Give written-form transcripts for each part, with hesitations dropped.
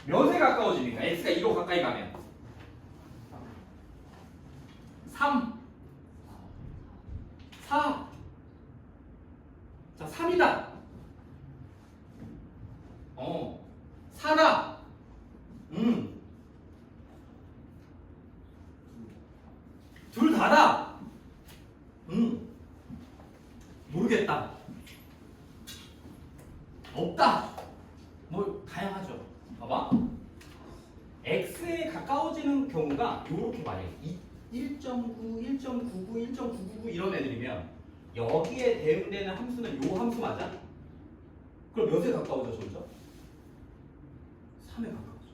몇에 가까워집니까? x가 2로 가까이 가면 3 4 자, 3이다. 4다. 둘 다다. 모르겠다. 없다. 뭐 다양하죠. 봐봐. x에 가까워지는 경우가 요렇게 많이 1.9, 1.99, 1.999 이런 애들이면 여기에 대응되는 함수는 요 함수 맞아? 그럼 몇에 가까워져 점점? 3에 가까워져.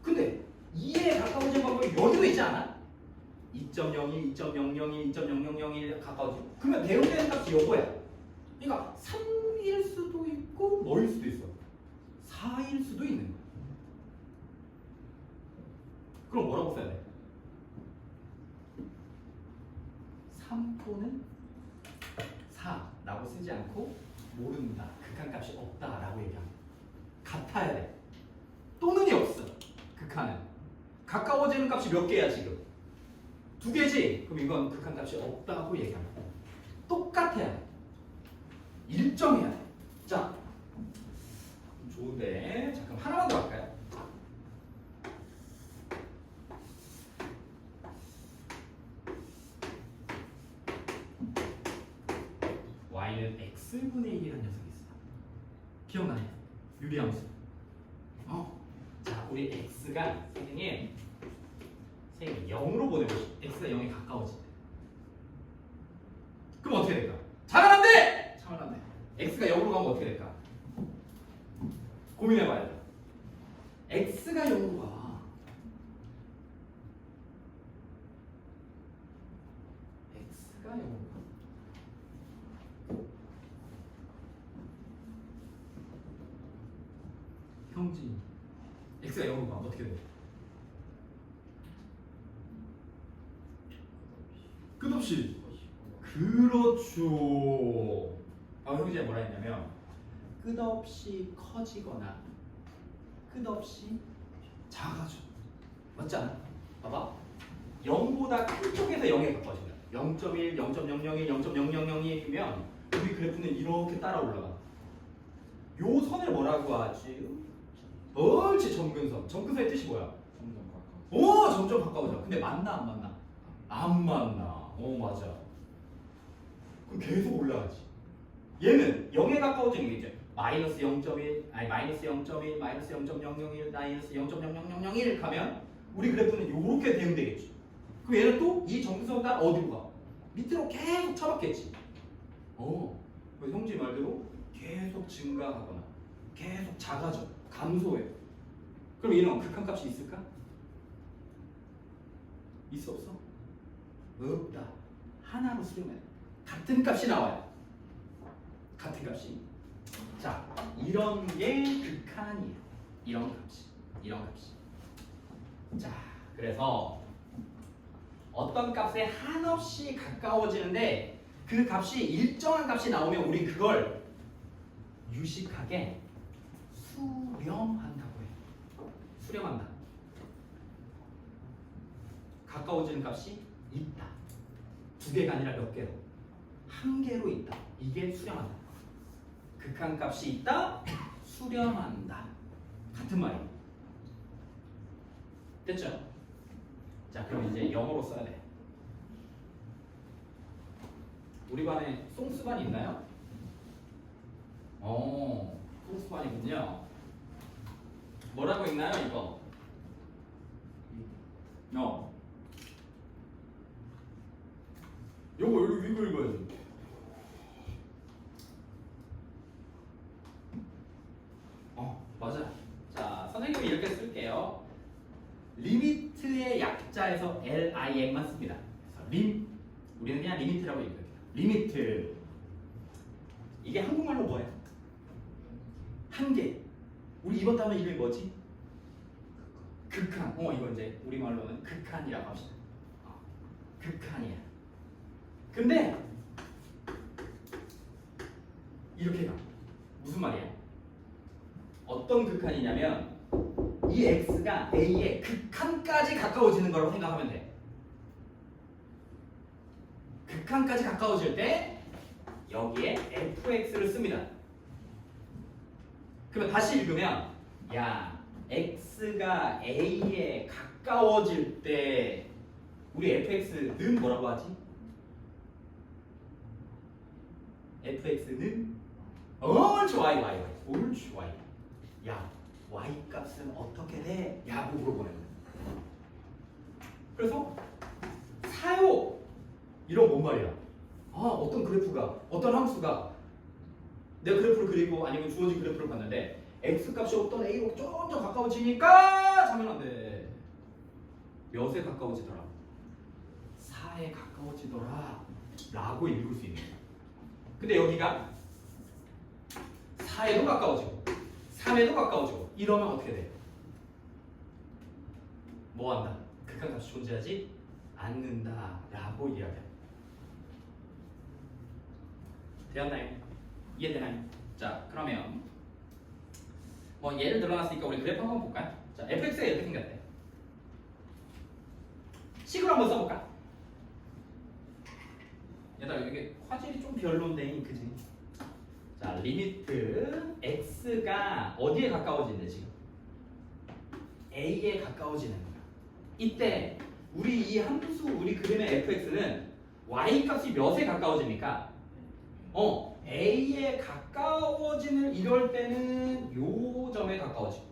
근데 2에 가까워진 방법이 여기도 있지 않아? 2.02, 2.001, 2.0001 가까워지고 그러면 대응되는 값이 요거야. 그러니까 3일 수도 있고 뭐일 수도 있어. 4일 수도 있는 거야. 그럼 뭐라고 써야 돼? 3 또는 4라고 쓰지 않고 모른다. 극한값이 없다라고 얘기합니다. 같아야 돼. 또는이 없어. 극한은. 가까워지는 값이 몇 개야 지금? 2개지? 그럼 이건 극한값이 없다고 얘기합니다. 똑같아야 돼. 일정해야 돼. 자, 좋은데. 자, 그럼 하나만 더 할까요? y는 x분의 1이라는 녀석이 있어. 기억나요? 유리함수. 자, 우리 x가 선생님 0으로 보내고 싶어. x가 0에 가까워질 때. 그럼 어떻게 될까? 차면 안 돼! 차면 안 돼. x가 0으로 가면 어떻게 될까? 고민해봐야 돼. x가 0으로 가. x가 0으로 가. 형진. x가 0으로 가면 어떻게 돼? 끝없이. 그렇죠. 형제가 뭐라 했냐면 끝없이 커지거나 끝없이 작아져. 맞지 않아? 봐봐. 0보다 큰 쪽에서 0에 가까워진다. 0.1, 0.001, 0.0001이면 우리 그래프는 이렇게 따라 올라가. 요 선을 뭐라고 하지? 옳지, 점근선. 점근선의 뜻이 뭐야? 점점 가까워져. 근데 만나 안 만나? 안 만나. 맞아. 그럼 계속 올라가지. 얘는 0에 가까워지는 게 이제 마이너스 0.1, 마이너스 0.1, 마이너스 0.001, 마이너스 0.0001 가면 우리 그래프는 이렇게 대응되겠지. 그럼 얘는 또 이 점수선 따라 어디로 가? 밑으로 계속 쳐박겠지. 그래서 형제 말대로 계속 증가하거나 계속 작아져. 감소해. 그럼 얘는 극한값이 있을까? 있어 없어? 없다. 하나로 수렴해. 같은 값이 나와요. 같은 값이. 자, 이런 게 극한이에요. 이런 값이. 이런 값이. 자, 그래서 어떤 값에 한없이 가까워지는데 그 값이 일정한 값이 나오면 우리 그걸 유식하게 수렴한다고 해요. 수렴한다. 가까워지는 값이 있다. 2개가 아니라 몇 개로? 1개로 있다. 이게 수렴한다. 극한값이 있다. 수렴한다. 같은 말이에요. 됐죠? 자, 그럼 이제 영어로 써야 돼. 우리 반에 송수반 있나요? 송수반이군요. 뭐라고 있나요, 이거? 요거 이거 읽어야지. 맞아. 자, 선생님이 이렇게 쓸게요. 리미트의 약자에서 LIM만 씁니다. 그래서 우리는 그냥 리미트라고 얘기해요. 리미트. 이게 한국말로 뭐예요? 한계. 우리 이번 단어 이름이 뭐지? 극한. 이거 이제 우리말로는 극한이라고 합시다. 극한이야. 근데 이렇게 가. 무슨 말이야? 어떤 극한이냐면 이 이 x가 a의 극한까지 가까워지는 거라고 생각하면 돼. 극한까지 가까워질 때 여기에 fx를 씁니다. 그러면 다시 읽으면 야 x가 a에 가까워질 때 우리 fx는 뭐라고 하지? fx는 옳지 y. 옳지 y. 야 y 값은 어떻게 돼? 야고 물어보는 거야. 그래서 사요 이런 뭔 말이야? 어떤 그래프가 어떤 함수가 내가 그래프를 그리고 아니면 주어진 그래프를 봤는데 x 값이 어떤 a로 점점 가까워지니까 자면 안 돼. 몇에 가까워지더라? 4에 가까워지더라 라고 읽을 수 있는 거야. 근데 여기가 4에도 가까워지고 3에도 가까워지고 이러면 어떻게 돼? 뭐 한다? 극한값이 존재하지 않는다 라고 이야기합니다. 되었나요? 이해되나요? 자 그러면 뭐 예를 들어놨으니까 우리 그래프 한번 볼까요? 자 fx가 이렇게 생겼대. 식으로 한번 써볼까? 얘들아 이게 화질이 좀 별론데 그지? 자 리미트 x가 어디에 가까워지는데 지금? a에 가까워지는 거야. 이때 우리 이 함수 우리 그림의 fx는 y 값이 몇에 가까워집니까? a에 가까워지는 이럴 때는 요 점에 가까워지고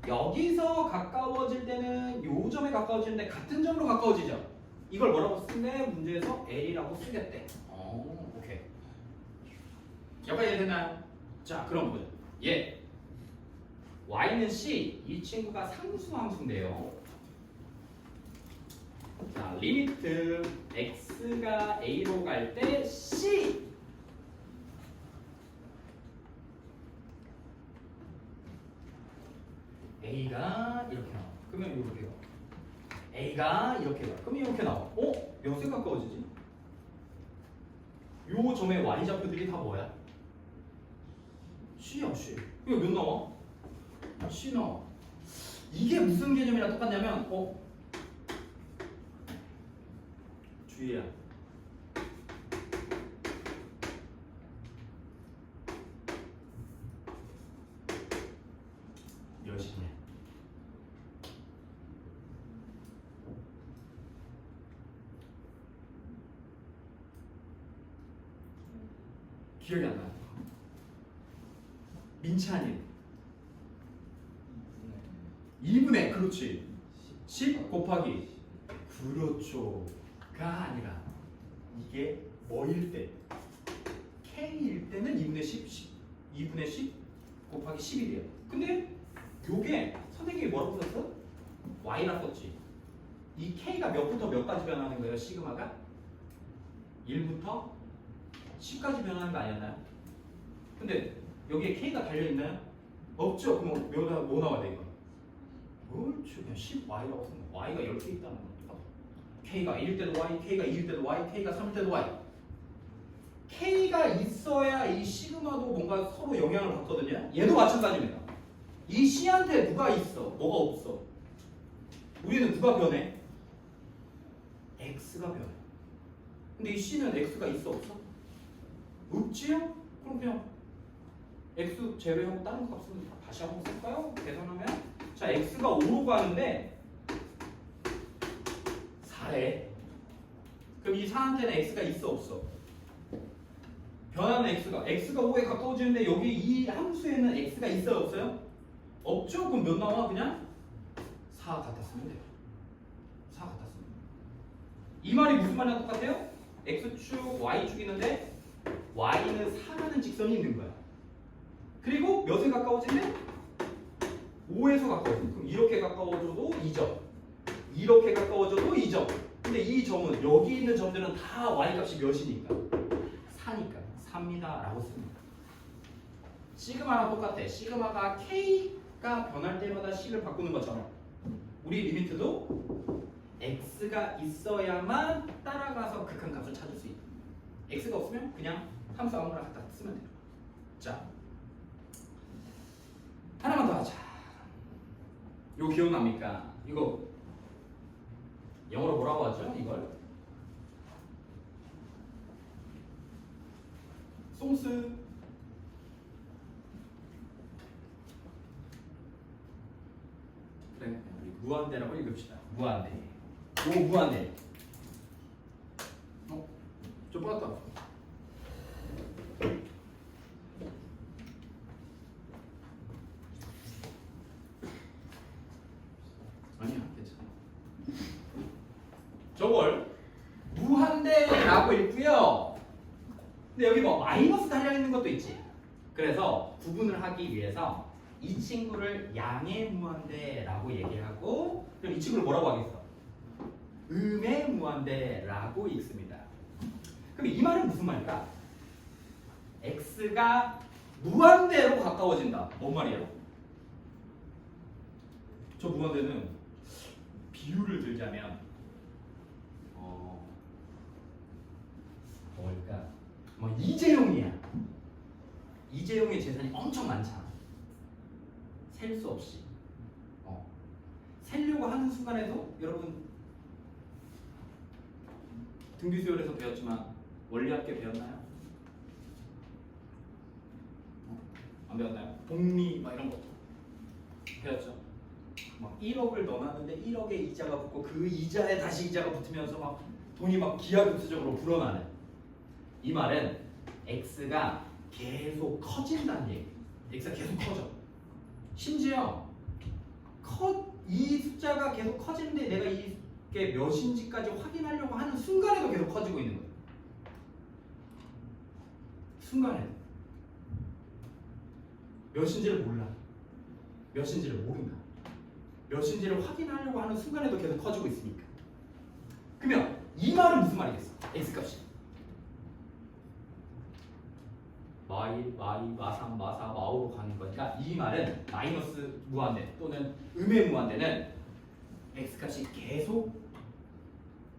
여기서 가까워질 때는 요 점에 가까워지는데 같은 점으로 가까워지죠. 이걸 뭐라고 쓰네? 문제에서 L이라고 쓰겠대. 오케이. 여기까지 이해됐나요? 자 그럼 보자. 예. Y는 C. 이 친구가 상수 함수인데요. 자 리미트 X가 A로 갈 때 C A가 이렇게 나와. 그러면 이렇게 가. A가 이렇게 가. 그러면 이렇게 나와. 몇에 가까워지지? 요 점의 Y좌표들이 다 뭐야? C야 C. 이거 몇 나와? C 나와. 이게 무슨 개념이랑 똑같냐면 주희야. 몇이냐? 기억이 안 나. 민찬이 2분의 그렇지 10 곱하기 그렇죠가 아니라 이게 뭐일 때 K일 때는 2분의 10 2분의 10 곱하기 11이에요. 근데 요게 선생님이 뭐라고 썼어? Y라 썼지. 이 K가 몇부터 몇까지 변하는 거예요? 시그마가 1부터 10까지 변하는 거 아니었나요? 근데 여기에 K가 달려있나요? 없죠. 그럼 뭐 나와야 돼 이거? 그렇죠. 그냥 10Y라고 쓰는 거. Y가 10개 있다는 거. K가 1일 때도 Y, K가 2일 때도 Y, K가 3일 때도 Y. K가 있어야 이 시그마도 뭔가 서로 영향을 받거든요. 얘도 마찬가지입니다. 이 C한테 누가 있어? 뭐가 없어? 우리는 누가 변해? X가 변해. 근데 이 C는 X가 있어 없어? 없지요? 그럼 그냥 X 제외하고 다른 값은 다시 한번 쓸까요? 계산하면 자 X가 5로 가는데 4래. 그럼 이 4한테는 X가 있어 없어? 변하는 X가 5에 가까워지는데 여기 이 함수에는 X가 있어요 없어요? 없죠? 그럼 몇 나와? 그냥 4 갖다 쓰면 돼요. 4 갖다 쓰면 돼요. 이 말이 무슨 말이랑 똑같아요? X축, Y축 있는데 Y는 4라는 직선이 있는 거야. 그리고 몇에 가까워지면 5에서 가까워져. 그럼 이렇게 가까워져도 2점. 이렇게 가까워져도 2점. 근데 이 점은 여기 있는 점들은 다 Y값이 몇이니까? 4니까 3이다 라고 씁니다. 시그마랑 똑같아. 시그마가 K가 변할 때마다 C를 바꾸는 것처럼 우리 리미트도 X가 있어야만 따라가서 극한값을 찾을 수 있다. X가 없으면 그냥 함수 아무거나 갖다 쓰면 돼요. 자, 하나만 더 하자. 요 이거 기억납니까? 이거 영어로 뭐라고 하죠? 이걸 송스. 그래, 우리 무한대라고 읽읍시다. 무한대. 요 무한대. 좀 빠졌다. 아니야, 괜찮아. 저걸 무한대라고 읽고요. 근데 여기 뭐 마이너스 달려 있는 것도 있지. 그래서 구분을 하기 위해서 이 친구를 양의 무한대라고 얘기하고, 그럼 이 친구를 뭐라고 하겠어? 음의 무한대라고 읽습니다. 그럼 이 말은 무슨 말일까? x가 무한대로 가까워진다. 뭔 말이에요? 저 무한대는 비유를 들자면 뭘까? 뭐 이재용이야. 이재용의 재산이 엄청 많잖아. 셀 수 없이. 세려고 하는 순간에도 여러분 등비수열에서 배웠지만 원리합계 배웠나요? 안 배웠나요? 복리 막 이런 거 배웠죠? 막 1억을 넣어놨는데 1억에 이자가 붙고 그 이자에 다시 이자가 붙으면서 막 돈이 막 기하급수적으로 불어나는. 이 말은 x가 계속 커진다는 얘기. x가 계속 커져. 심지어 이 숫자가 계속 커지는데 내가 이게 몇인지까지 확인하려고 하는 순간에도 계속 커지고 있는 거예요. 순간에 몇인지를 몰라. 몇인지를 모른다. 몇인지를 확인하려고 하는 순간에도 계속 커지고 있으니까. 그러면 이 말은 무슨 말이겠어? x값이 마1, 마2, 마3, 마4, 마5로 가는 거니까 이 말은 마이너스 무한대 또는 음의 무한대는 x값이 계속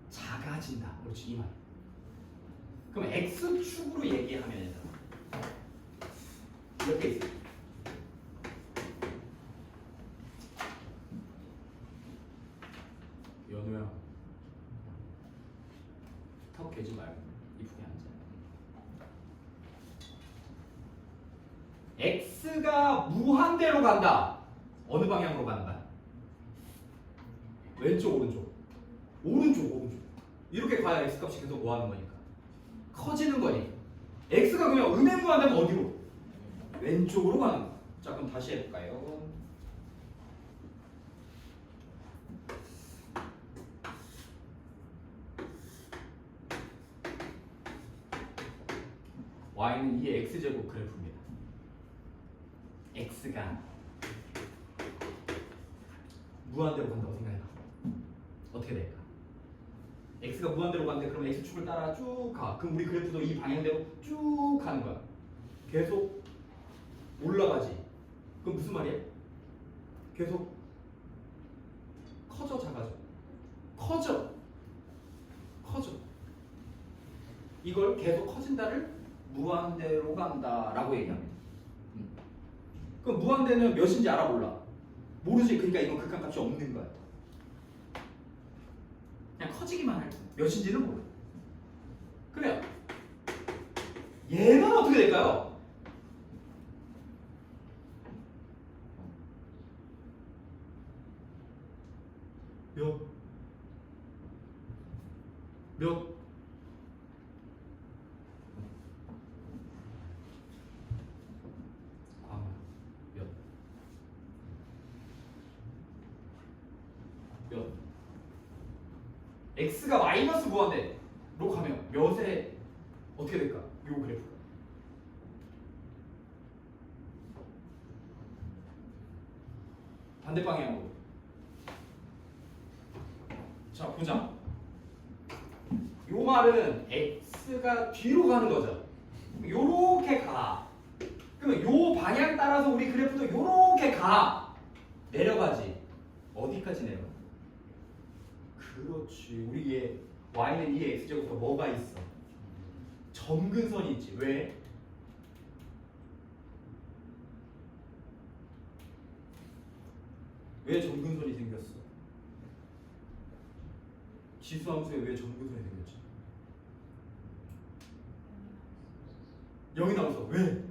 작아진다. 그렇지, 이 말. 그럼 x축으로 얘기하면 이렇게 있어요. 연우야, 턱 개지 말고 이쁘게 앉아. x가 무한대로 간다. 어느 방향으로 간다? 왼쪽, 오른쪽. 오른쪽. 이렇게 가야 x값이 계속 뭐 하는 거니까? 커지는 거니. x가 그냥 음의 무한대면 어디로? 왼쪽으로 가는 거. 자, 그럼 다시 해볼까요? y는 2의 x제곱 그래프입니다. x가 무한대로 간다고 생각해봐. 어떻게 될까? x가 무한대로 가는데 그럼 x축을 따라 쭉 가. 그럼 우리 그래프도 이 방향대로 쭉 가는 거야. 계속 올라가지. 그럼 무슨 말이야? 계속 커져, 작아져? 커져. 이걸 계속 커진다를 무한대로 간다라고 얘기합니다. 그럼 무한대는 몇인지 알아, 몰라? 모르지. 그러니까 이건 극한값이 없는 거야. 그냥 커지기만 할 뿐. 몇인지는 몰라. 그러면 얘는 어떻게 될까요? 몇? x가 마이너스 무한대로 가면 몇에 어떻게 될까? 요 그래프가 반대 방향으로. 자, 보자. 요 말은 x가 뒤로 가는 거죠. 요렇게 가. 그러면 요 방향 따라서 우리 그래프도 요렇게 가. 내려가지. 어디까지 내려가? 그렇지. 우리 얘 y는 2의 x제곱부터 뭐가 있어? 점근선이 있지. 왜? 왜 점근선이 생겼어? 지수함수에 왜 점근선이 생겼지? 0이 나올 수 없어. 왜?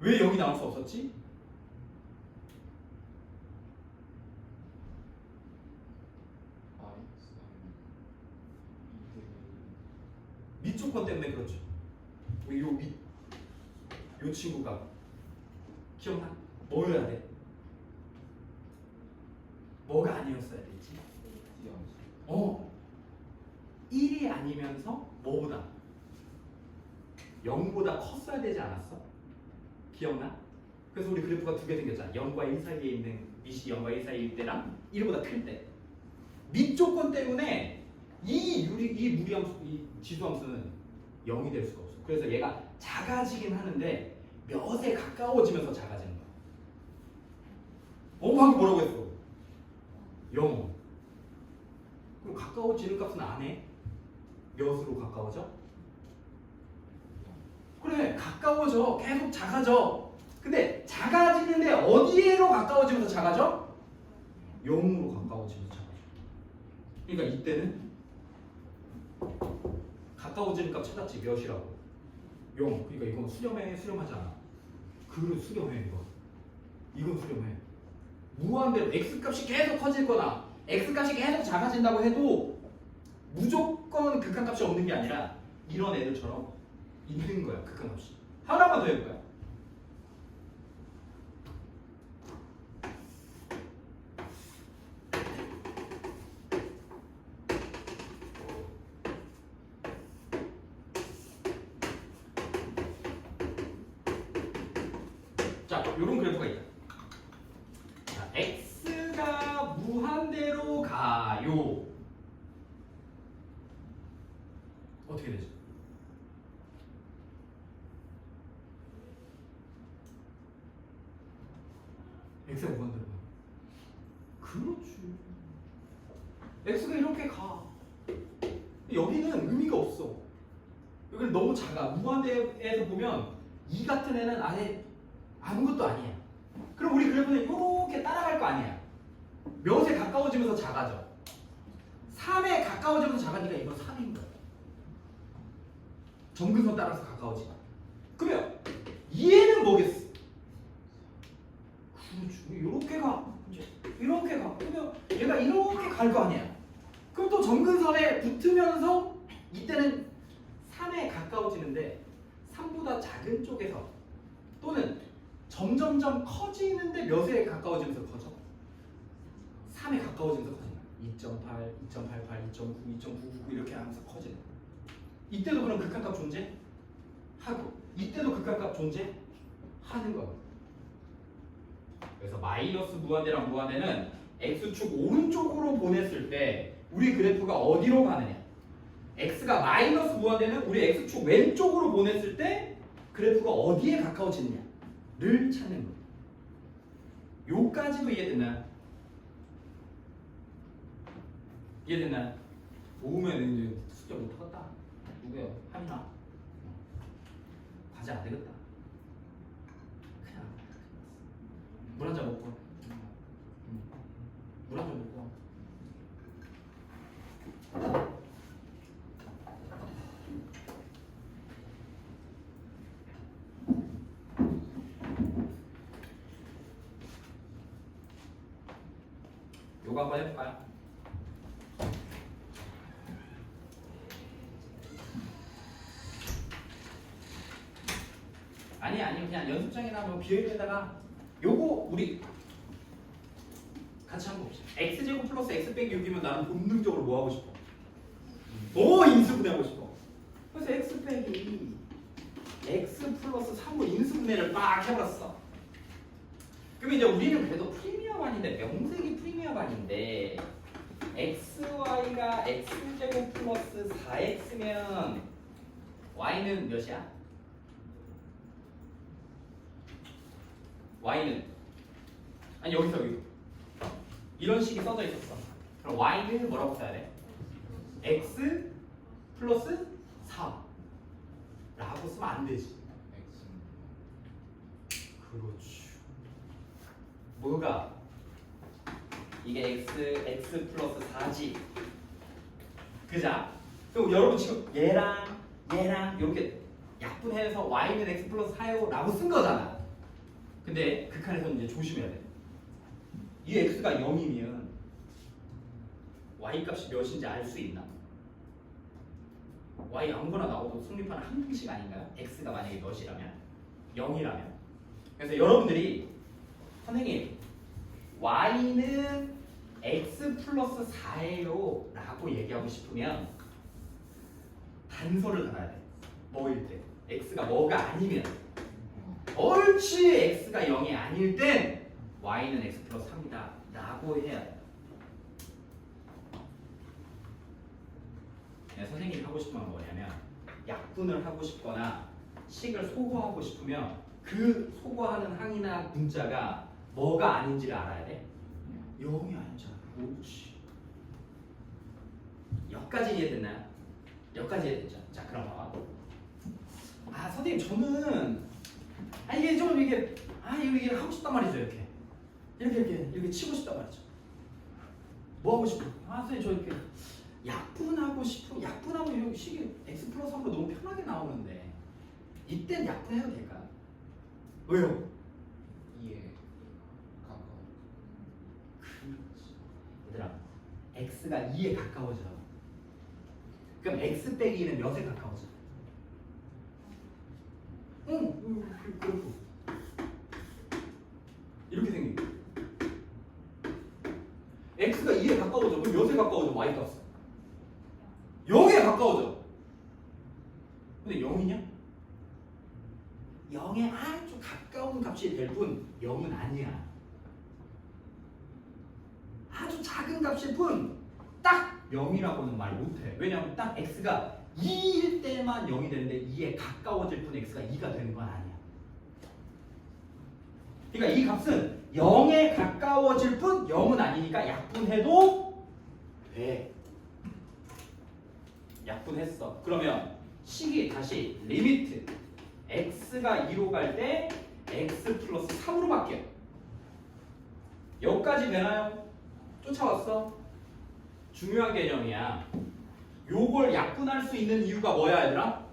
왜 0이 나올 수 없었지? 밑조건 때문에 그렇죠. 요 친구가 기억나? 뭐여야 돼? 뭐가 아니었어야 되지? 1이 아니면서 뭐보다? 0보다 컸어야 되지 않았어? 기억나? 그래서 우리 그래프가 두 개 생겼잖아. 0과 1 사이에 있는 밑이 0과 1 사이일 때랑 1보다 클 때. 밑조건 때문에 이 무리함수, 이 지수함수는 0이 될 수가 없어. 그래서 얘가 작아지긴 하는데 몇에 가까워지면서 작아지는 거야. 방금 뭐라고 했어? 0. 그럼 가까워지는 값은 안 해? 몇으로 가까워져? 그래, 가까워져. 계속 작아져. 근데 작아지는데 어디로 가까워지면서 작아져? 0으로 가까워지면서 작아져. 그러니까 이때는 가까워지는 값 찾았지. 몇이라고? 0. 그러니까 이건 수렴하지 않아. 그걸 수렴해 이거. 이건 수렴해. 무한대로 x값이 계속 커질,거나 x값이 계속 작아진다고 해도 무조건 극한값이 없는 게 아니라 이런 애들처럼 있는 거야. 극한값이. 하나만 더 해볼까요? 자, 요런 그래프가 있다. 자, x가 무한대로 가요. 어떻게 되죠? x가 무한대로 가. 그렇지. x가 이렇게 가. 여기는 의미가 없어. 여기는 너무 작아. 무한대에서 보면 2 같은 애는 아예 아무것도 아니야. 그럼 우리 그래프는 이렇게 따라갈 거 아니야. 몇에 가까워지면서 작아져. 3에 가까워지면서 작아지니까 이건 3인 거야. 점근선 따라서 가까워지다. 그러면 얘는 뭐겠어? 그렇죠. 이렇게 가. 이렇게 가. 그러면 얘가 이렇게 갈 거 아니야. 그럼 또 점근선에 붙으면서 이때는 3에 가까워지는데 3보다 작은 쪽에서 또는 점점점 커지는데 몇에 가까워지면서 커져? 3에 가까워지면서 커진다. 2.8, 2.88, 2.9, 2.999 이렇게 하면서 커지는 거야. 이때도 그럼 극한값 존재하고 이때도 극한값 존재하는 거야. 그래서 마이너스 무한대랑 무한대는 x축 오른쪽으로 보냈을 때 우리 그래프가 어디로 가느냐. x가 마이너스 무한대는 우리 x축 왼쪽으로 보냈을 때 그래프가 어디에 가까워지느냐를 찾는 거예요. 요까지도 이해됐나요? 이해됐나요? 모으면 이제 숙제 못하겠다. 누구야? 하민아. 과제 안 되겠다. 그냥 물 한 잔 먹고. 물 한 잔 먹고. 요거 한번 해볼까요? 아니 그냥 연습장이나 뭐 비율에다가 요거 우리 같이 한번 봅시다. x제곱 플러스 x 빼기 6이면 나는 본능적으로 뭐 하고 싶어? 인수분해하고 싶어. 그래서 x 빼기 x 플러스 3로 인수분해를 막 해버렸어. 그럼 이제 우리는 그래도 프리미엄 아닌데 명색이 프리미엄 아닌데 xy가 x제곱 플러스 4x면 y는 몇이야? y는 아니 여기서 여기 이런 식이 써져 있었어. 그럼 y는 뭐라고 써야 돼? x 플러스 4 라고 쓰면 안 되지. 그렇지. 뭐가? 이게 x 플러스 4지. 그자? 그럼 여러분 지금 얘랑 이렇게 약분해서 y는 x 플러스 4요 라고 쓴 거잖아. 근데 극한에서는 이제 조심해야 돼. 이 x가 0이면 y 값이 몇인지 알 수 있나? y 아무거나 나오도 성립하는 항등식 아닌가요? x가 만약에 몇이라면? 0이라면. 그래서 여러분들이 선생님 y는 x 플러스 4예요 라고 얘기하고 싶으면 단서를 달아야 돼. 뭐일 때? x가 뭐가 아니면. 옳지! x가 0이 아닐 땐 y는 x 플러스 3이다 라고 해야 돼. 선생님이 하고 싶은 건 뭐냐면 약분을 하고 싶거나 식을 소거하고 싶으면 그 소거하는 항이나 문자가 뭐가 아닌지를 알아야 돼. 0이 아니잖아. 그렇지. 여기까지 이해됐나요? 여기까지 이해됐죠? 자, 그럼 봐봐. 아, 선생님 저는 이게 좀 이게 이게 하고 싶단 말이죠. 이렇게 치고 싶단 말이죠. 뭐 하고 싶어? 선생님 저 이렇게 약분하고 싶으면 약분하면 이 식이 x 플러스 3으로 너무 편하게 나오는데 이땐 약분해도 될까요? 왜요? 2에 가까워. 그렇지. 얘들아, x가 2에 가까워져. 그럼 x 빼기 2는 몇에 가까워져? 그렇고 이렇게 생긴 거. x가 2에 가까워져. 그럼 몇에 가까워져? y 값은 0에 가까워져. 근데 0이냐? 0에 아주 가까운 값이 될 뿐 0은 아니야. 아주 작은 값일 뿐 딱 0이라고는 말 못해. 왜냐하면 딱 x가 2일 때만 0이 되는데 2에 가까워질 뿐 x가 2가 되는 건 아니야. 그러니까 이 값은 0에 가까워질 뿐 0은 아니니까 약분해도 돼. 약분했어. 그러면 식이 다시 리미트 x가 2로 갈 때 x 플러스 3으로 바뀌어. 여기까지 되나요? 쫓아왔어? 중요한 개념이야. 요걸 약분할 수 있는 이유가 뭐야 얘들아?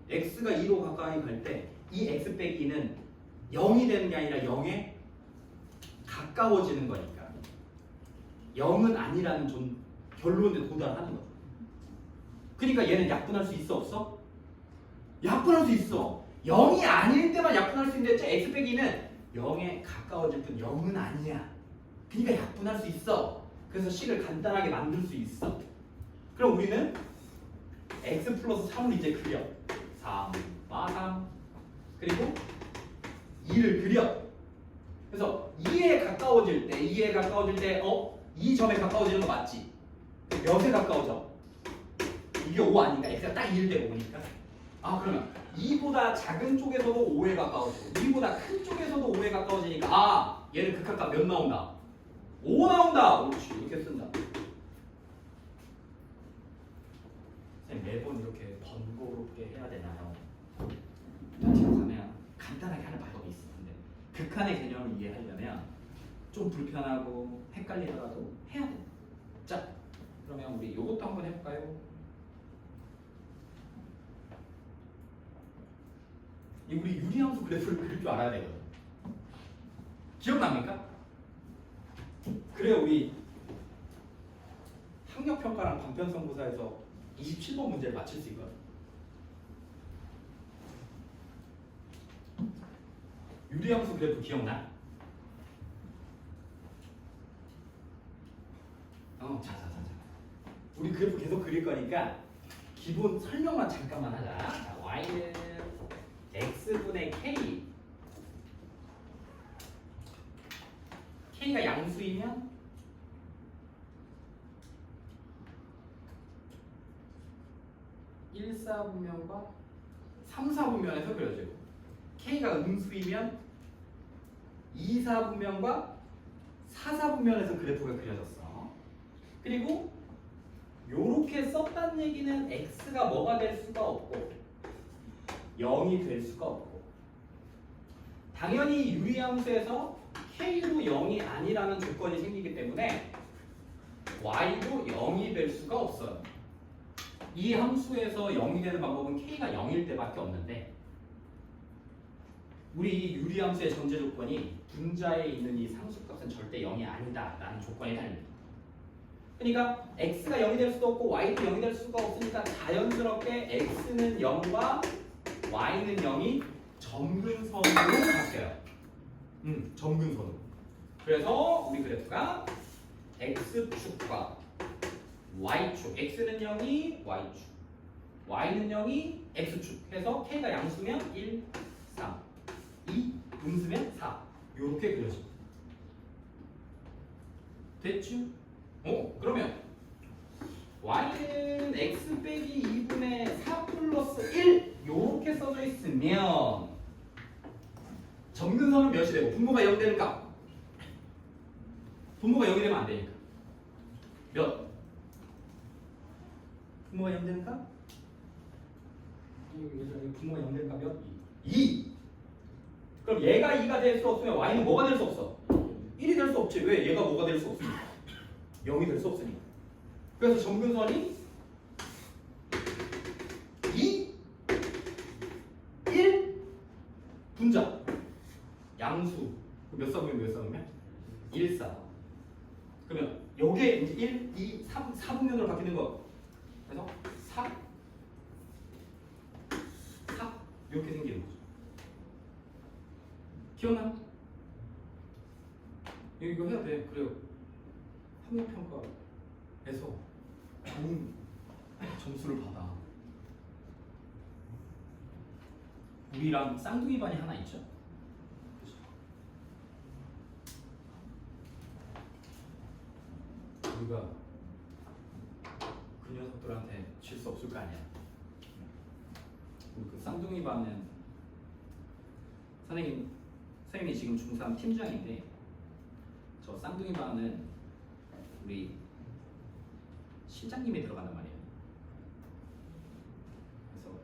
x가 2로 가까이 갈 때 이 x 빼기 2는 0이 되는 게 아니라 0에 가까워지는 거니까 0은 아니라는 결론에 도달하는 거야. 그러니까 얘는 약분할 수 있어 없어? 약분할 수 있어. 0이 아닐 때만 약분할 수 있는데 x 빼기 2는 0에 가까워질 뿐 0은 아니야. 그러니까 약분할 수 있어. 그래서 식을 간단하게 만들 수 있어. 그럼 우리는 x 플러스 3을 이제 그려. 3, 3 그리고 2를 그려. 그래서 2에 가까워질 때 이 점에 가까워지는 거 맞지? 몇에 가까워져? 이게 5 아닌가? x가 딱 1 되고 보니까. 그러면 2보다 작은 쪽에서도 5에 가까워지고 2보다 큰 쪽에서도 5에 가까워지니까 얘는 극한값 몇 나온다? 5 나온다. 옳지. 이렇게 쓴다. 매번 이렇게 번거롭게 해야 되나요? 뒤로 가면 간단하게 하는 방법이 있어. 근데 극한의 개념을 이해하려면 좀 불편하고 헷갈리더라도 해야 돼. 자, 그러면 우리 이것도 한번 해볼까요? 우리 유리함수 그래프를 그릴 줄 알아야 되거든. 기억납니까? 그래야 우리 학력평가랑 반편성고사에서 27번 문제를 맞출 수 있거든. 유리함수 그래프 기억나? 자. 우리 그래프 계속 그릴 거니까 기본 설명만 잠깐만 하자. 자, y는 x분의 k. k가 양수이면 (1, 4분면과) (3, 4분면에서 그려지고 k가 음수이면 (2, 4분면과) (4, 4분면에서 그래프가 그려졌어. 그리고 요렇게 썼다는 얘기는 x가 뭐가 될 수가 없고 0이 될 수가 없고 당연히 유리함수에서 k도 0이 아니라는 조건이 생기기 때문에 y도 0이 될 수가 없어요. 이 함수에서 0이 되는 방법은 k가 0일 때밖에 없는데 우리 이 유리함수의 전제 조건이 분자에 있는 이 상수값은 절대 0이 아니다라는 조건이 달립니다. 그러니까 x가 0이 될 수도 없고 y도 0이 될 수가 없으니까 자연스럽게 x는 0과 y는 0이 점근선으로 바뀌어요. 점근선으로. 그래서 우리 그래프가 x축과 y축, x는 0이 y축, y는 0이 x축 해서 k가 양수면 1, 3, 2, 음수면 4 이렇게 그려집니다. 됐죠? 그러면 y는 x 빼기 2분의 4 플러스 1 이렇게 써져 있으면 점근선은 몇이 되고 분모가 0 되니까 분모가 0이 되면 안 되니까 몇? 분모가 0 되니까? 분모가 0 되니까 몇? 2. 그럼 얘가 2가 될 수 없으면 y는 뭐가 될 수 없어? 1이 될 수 없지. 왜? 얘가 뭐가 될 수 없으니까 0이 될 수 없으니까. 그래서 점근선이 2, 1, 분자, 양수. 몇 쌍이면 몇 쌍이면? 1, 4. 그러면 요게 이제 1, 2, 3, 4분면으로 바뀌는 거. 그래서 4, 4 이렇게 생기는 거죠. 기억나? 이거 해야 돼. 그래요. 학력평가에서 좋은 점수를 받아. 우리랑 쌍둥이 반이 하나 있죠? 우리가 그 녀석들한테 질 수 없을 거 아니야. 우리 그 쌍둥이 반은 선생님이 지금 중3 팀장인데 저 쌍둥이 반은 우리 실장님이 들어간단 말이에요. 그래서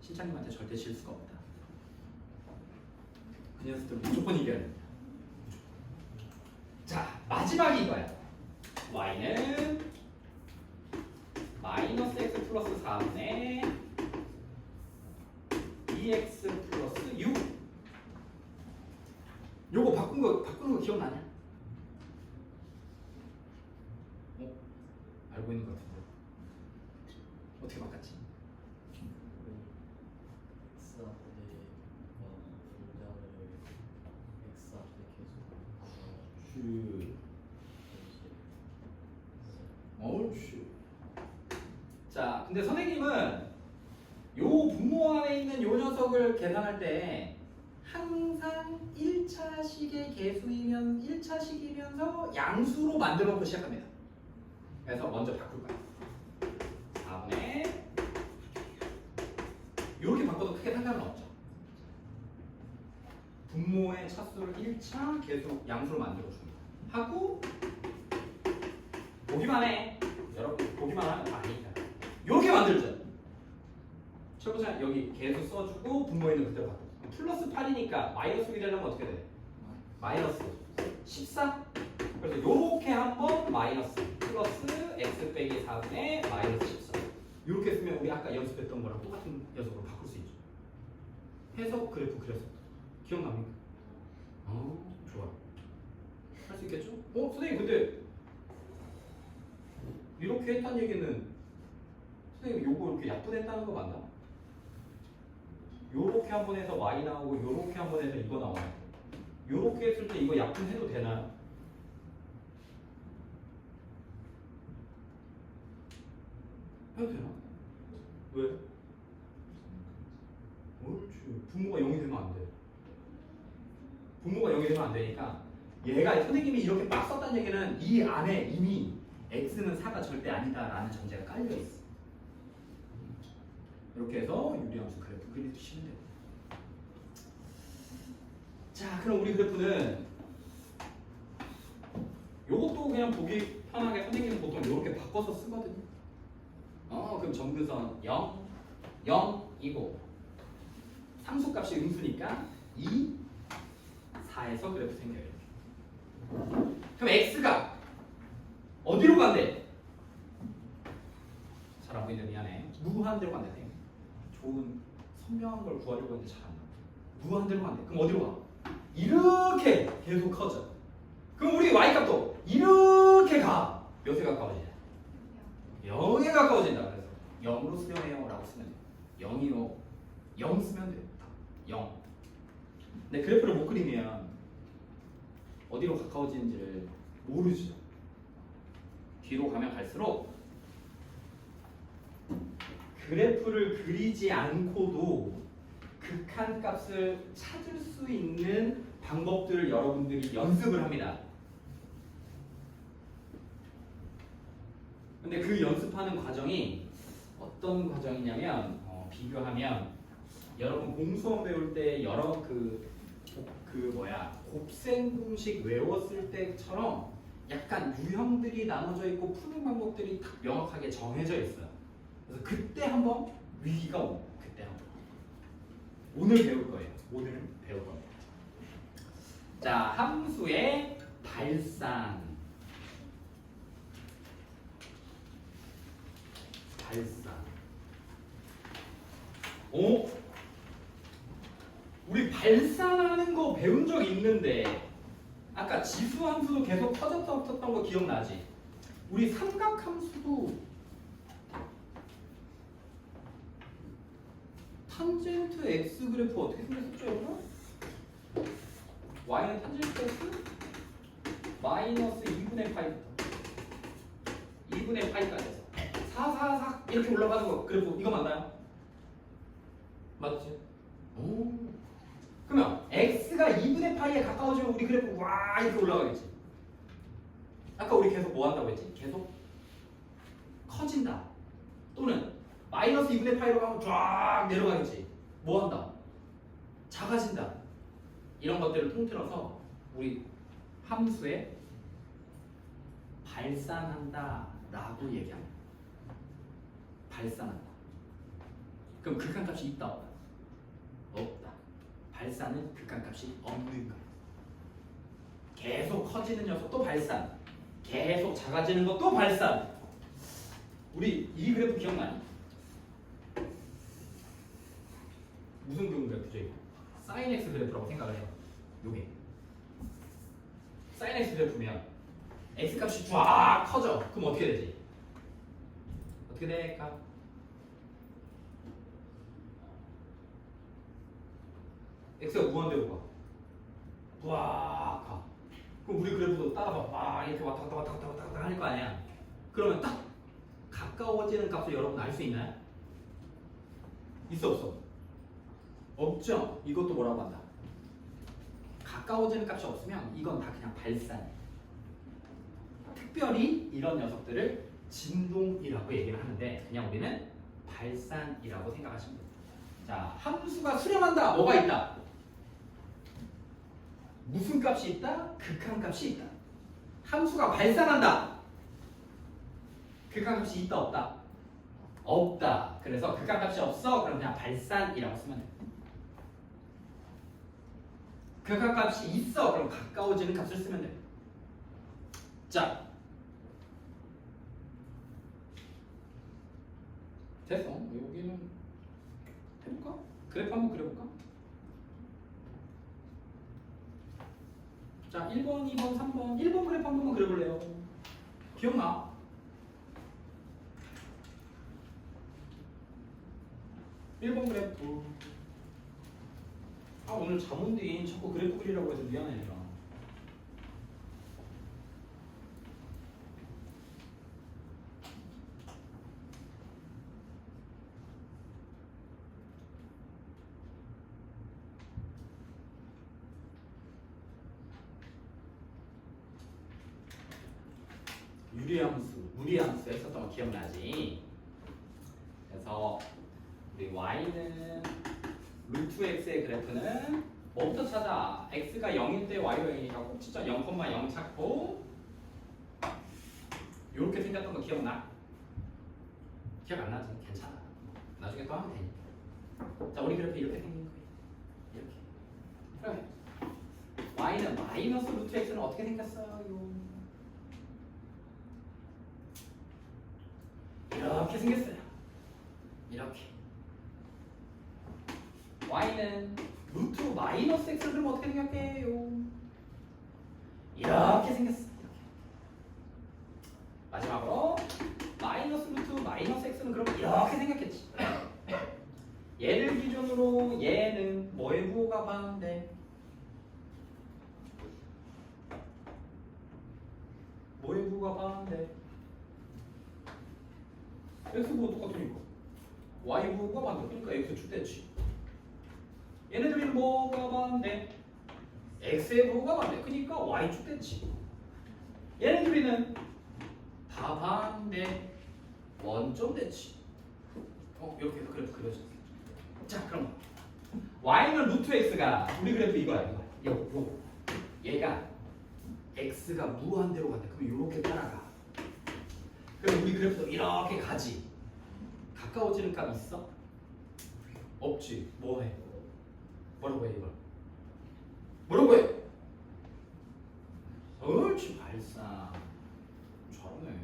실장님한테 절대 질 수가 없다. 그 녀석들 무조건 이겨야 됩니다. 자, 마지막이 이거야. y는 마이너스 x 플러스 4분의 2x 플러스 6. 요거 바꾸는 거 기억나냐? 알고 있는 것 같은데 어떻게 바꿨지? x 앞에 분자를 x 앞에 계속 옳지. 자, 근데 선생님은 요 분모 안에 있는 요 녀석을 계산할 때 항상 1차식의 개수이면 1차식이면서 양수로 만들어 놓고 시작합니다. 그래서 먼저 바꿀 거야. 4분의 이렇게 바꿔도 크게 상관은 없죠. 분모의 차수를 1차 계수 양수로 만들어 줍니다. 하고 보기만 해. 여러분 보기만 하면 아니니까. 이렇게 만들죠. 쳐보자. 여기 계수 써주고 분모에 있는 그대로 바꿔. 플러스 8이니까 마이너스 1이 되려면 어떻게 돼? 마이너스 14. 그래서 이렇게 한번 마이너스 플러스 x 빼기 4분의 마이너스 14. 이렇게 쓰면 우리 아까 연습했던 거랑 똑같은 녀석으로 바꿀 수 있죠. 해서 그래프 그렸어. 기억납니까? 좋아. 할 수 있겠죠? 선생님 근데 이렇게 했다는 얘기는 선생님 요거 이렇게 약분했다는 거 맞나? 요렇게 한번 해서 y 나오고 요렇게 한번 해서 이거 나와요. 요렇게 했을 때 이거 약분해도 되나요? 해도 되나? 왜? 옳지. 분모가 0이 되면 안 돼. 분모가 0이 되면 안 되니까 얘가 선생님이 이렇게 막 썼다는 얘기는 이 안에 이미 x는 4가 절대 아니다라는 전제가 깔려 있어. 이렇게 해서 유리함수 그래프 그리시면 돼요. 자, 그럼 우리 그래프는 요것도 그냥 보기 편하게 선생님은 보통 이렇게 바꿔서 쓰거든요. 그럼 점근선 0, 0이고 상수값이 음수니까 2, 4에서 그래프 생겨요. 이렇게. 그럼 x가 어디로 간대? 잘 안 보이는데 미안해. 무한 대로 간대. 좋은 선명한 걸 구하려고 했는데 잘 안 나와. 무한 대로 간대. 그럼 어디로 가? 이렇게 계속 커져. 그럼 우리 y값도 이렇게 가. 몇에 가까워지냐? 0에 가까워진다. 그래서 0으로 수렴해요 라고 쓰면 돼요. 0이요. 0 쓰면 돼요. 0. 근데 그래프를 못 그리면 어디로 가까워지는지를 모르죠. 뒤로 가면 갈수록 그래프를 그리지 않고도 극한값을 찾을 수 있는 방법들을 여러분들이 연습을 합니다. 근데 그 연습하는 과정이 어떤 과정이냐면 비교하면 여러분 공수원 배울 때 여러 곱셈 공식 외웠을 때처럼 약간 유형들이 나눠져 있고 푸는 방법들이 딱 명확하게 정해져 있어요. 그래서 그때 한번 위기가 오고 그때 한번 오늘 배울 거예요. 오늘 배울 겁니다. 자, 함수의 발산. 우리 발산하는 거 배운 적 있는데 아까 지수 함수도 계속 커졌던 거 기억나지? 우리 삼각 함수도 탄젠트 x 그래프 어떻게 생겼었죠, 여러분? y는 탄젠트 x 마이너스 2분의 파이부터 2분의 파이까지 해서 4, 4, 4 이렇게 올라가는 거 그래프 이거 맞나요? 맞지? 오. 그러면 x가 2분의 파이에 가까워지면 우리 그래프 와 이렇게 올라가겠지. 아까 우리 계속 뭐 한다고 했지? 계속 커진다. 또는 마이너스 2분의 파이로 가면 쫙 내려가겠지. 뭐 한다? 작아진다. 이런 것들을 통틀어서 우리 함수에 발산한다 라고 얘기합니다. 발산한다. 그럼 극한값이 있다 없다? 없다. 발산은 극한값이 없는 거예요. 계속 커지는 녀석도 발산, 계속 작아지는 것도 발산. 우리 이 그래프 기억나니? 무슨 그래프죠 이거? 사인 x 그래프라고 생각을 해요. 요게 사인 x 그래프면 x 값이 쫙 커져. 그럼 어떻게 되지? 어떻게 될까? x가 무한대로 가. 와 가. 그럼 우리 그래프도 따라봐. 와 이렇게 왔다 갔다 할 거 아니야. 그러면 딱 가까워지는 값을 여러분 알 수 있나요? 있어 없어? 없죠. 이것도 뭐라고 한다? 가까워지는 값이 없으면 이건 다 그냥 발산이에요. 특별히 이런 녀석들을 진동이라고 얘기를 하는데 그냥 우리는 발산이라고 생각하시면 됩니다. 자, 함수가 수렴한다. 뭐가 있다? 무슨 값이 있다? 극한값이 있다. 함수가 발산한다. 극한값이 있다 없다? 없다. 그래서 극한값이 없어. 그럼 그냥 발산이라고 쓰면 돼. 극한값이 있어. 그럼 가까워지는 값을 쓰면 돼. 자, 됐어. 여기는 해볼까? 그래프 한번 그려볼까? 자, 1번, 2번, 3번 1번 그래프 한 번만 그려볼래요? 기억나? (1번) 그래프. 아, 오늘 자문대인 자꾸 그래프 그리라고 해서 미안해 얘들아. 유리함수, 무리함수 했었던 거 기억나지? 그래서 우리 y는 루트 x의 그래프는 뭐부터 찾아? x가 0일 때 y가 0이니까 꼭 진짜 0,0 찾고 이렇게 생겼던 거 기억나? 기억 안 나지? 괜찮아. 나중에 또 하면 되니까. 자, 우리 그래프 이렇게 생긴 거예요. 이렇게. 그러면 y는 마이너스 루트 x는 어떻게 생겼어요? 이렇게 생겼어요. 이렇게. y는 루트 마이너스 x를 그럼 어떻게 생각해요? 이렇게 생겼어. 이렇게. 마지막으로 마이너스 루트 마이너스 x는 그럼 이렇게 생겼겠지. 얘를 기준으로 얘는 뭐의 부호가 반대? 뭐의 부호가 반대? x 부호 똑같으니까 y 부호가 반대. 그러니까 x 축대치. 얘네들이 뭐가 반대? x의 부호가 반대. 그러니까 y 축대치. 얘네들이는 다 반대. 원점 대치. 이렇게 해서 그래프 그려졌어. 자, 그럼 y는 루트 x가 우리 그래프 이거야. 요거. 얘가 x가 무한대로 간다. 그럼 이렇게 따라가. 그럼 우리 그래프도 이렇게 가지. 가까워지는 값 있어? 없지. 뭐해? 뭐라고 해 이걸? 뭐라고 해? 옳지 발사. 잘하네.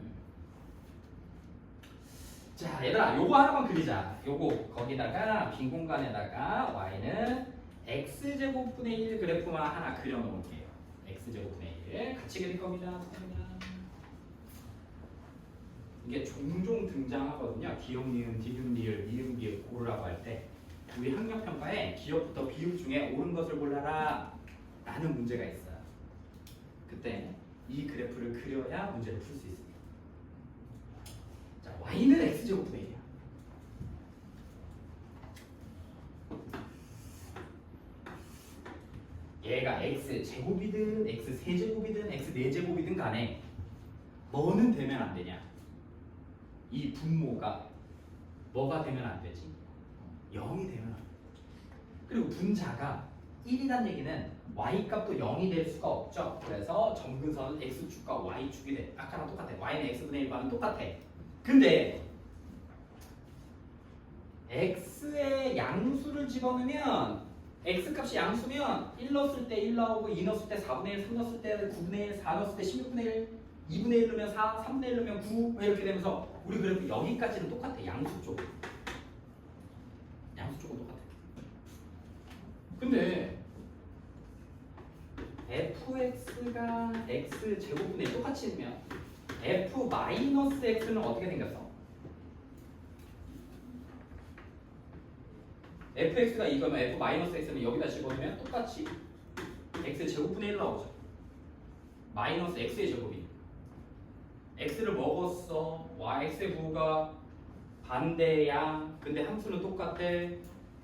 자 얘들아 요거 하나만 그리자. 요거 거기다가 빈 공간에다가 y는 x제곱분의 1 그래프만 하나 그려놓을게요. x제곱분의 1 같이 그릴 겁니다. 이게 종종 등장하거든요. 기억, 니은, 디귿, 리을, 니은, 비읍 고르라고 할 때 우리 학력평가에 기억부터 비읍 중에 옳은 것을 골라라 라는 문제가 있어요. 그때 이 그래프를 그려야 문제를 풀 수 있습니다. 자, y는 x제곱분의 1이야. 얘가 x제곱이든 x세제곱이든 x네제곱이든 간에 뭐는 되면 안 되냐? 이 분모가 뭐가 되면 안 되지? 0이 되면 안 돼. 그리고 분자가 1이란 얘기는 y값도 0이 될 수가 없죠. 그래서 점근선은 x축과 y축이 돼. 아까랑 똑같아. y는 x분의 1과는 똑같아. 근데 x의 양수를 집어넣으면 x값이 양수면 1 넣었을 때 1 나오고 2 넣었을 때 4분의 1, 3 넣었을 때 9분의 1, 4 넣었을 때 16분의 1, 2분의 1 넣으면 4, 3분의 1 넣으면 9 이렇게 되면서 우리 그래프 여기까지는 똑같아. 양수 쪽. 양수 쪽은 똑같아. 근데 fx가 x 제곱분의 똑같이 있으면 f 마이너스 x는 어떻게 생겼어? fx가 이거면 f 마이너스 x는 여기다 집어넣으면 똑같이 x 제곱분의 1 나오죠. 마이너스 x의 제곱이니까. x를 먹었어. x의 부호가 반대야. 근데 함수는 똑같아.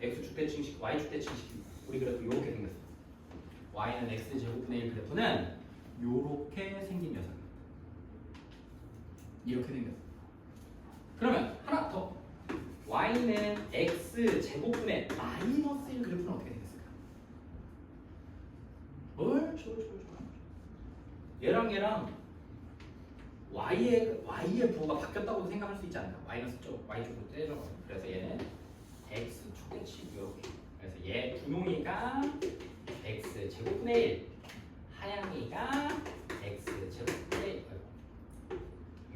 x축 대칭식, y축 대칭식. 우리 그래프 이렇게 생겼어. y는 x 제곱분의 1 그래프는 이렇게 생긴 녀석입니다. 이렇게 생겼어. 그러면 하나 더. y는 x 제곱분의 마이너스 1 그래프는 어떻게 생겼을까? 얘랑 y의 부호가 바뀌었다고도 생각할 수 있지 않을까? 마이너스 쪽, y쪽으로 떼줘. 그래서 얘는 x 축대치 이렇게. 그래서 얘 분홍이가 x 제곱분의 1, 하양이가 x 제곱분의 1.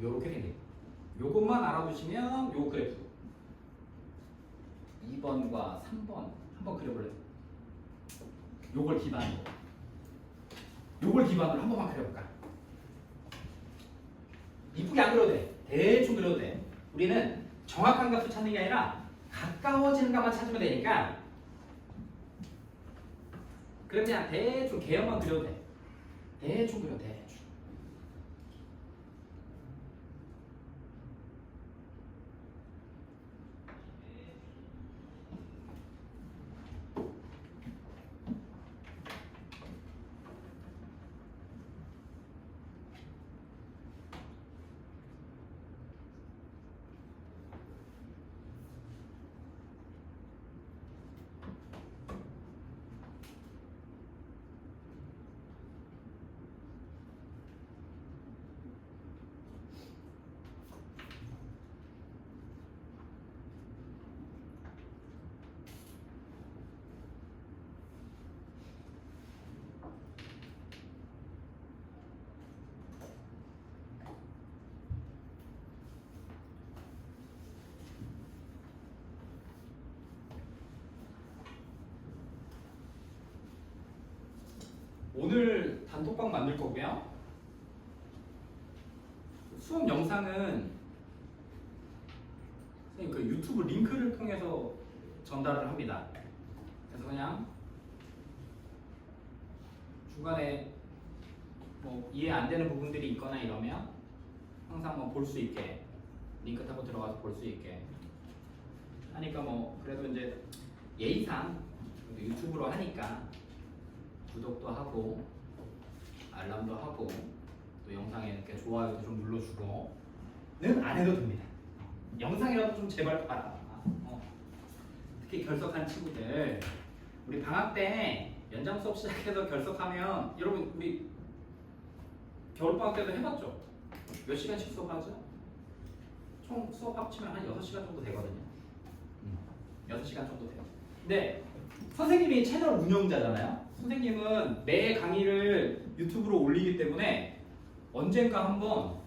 이렇게 생긴. 요것만 알아두시면 요 그래프 2번과 3번 한번 그려볼래요? 요걸 기반으로 한 번만 그려볼까? 이쁘게 안 그려도 돼. 대충 그려도 돼. 우리는 정확한 값을 찾는 게 아니라 가까워지는 값만 찾으면 되니까 그럼 그냥 대충 개형만 그려도 돼. 대충 그려도 돼. 오늘 단톡방 만들 거고요. 수업 영상은 선생님 그 유튜브 링크를 통해서 전달을 합니다. 그래서 그냥 중간에 뭐 이해 안 되는 부분들이 있거나 이러면 항상 뭐 볼 수 있게 링크 타고 들어가서 볼 수 있게 하니까 뭐 그래도 이제 예의상 유튜브로 하니까 구독도 하고 알람도 하고 또 영상에 이렇게 좋아요도 좀 눌러주고는 안 해도 됩니다. 영상이라도 좀 제발 봐라. 특히 결석한 친구들 우리 방학 때 연장 수업 시작해서 결석하면 여러분 우리 겨울방학 때도 해봤죠? 몇 시간씩 수업하죠? 총 수업 합치면 한 6시간 정도 되거든요. 6시간 정도 돼요. 근데 선생님이 채널 운영자잖아요. 선생님은 매 강의를 유튜브로 올리기 때문에 언젠가 한번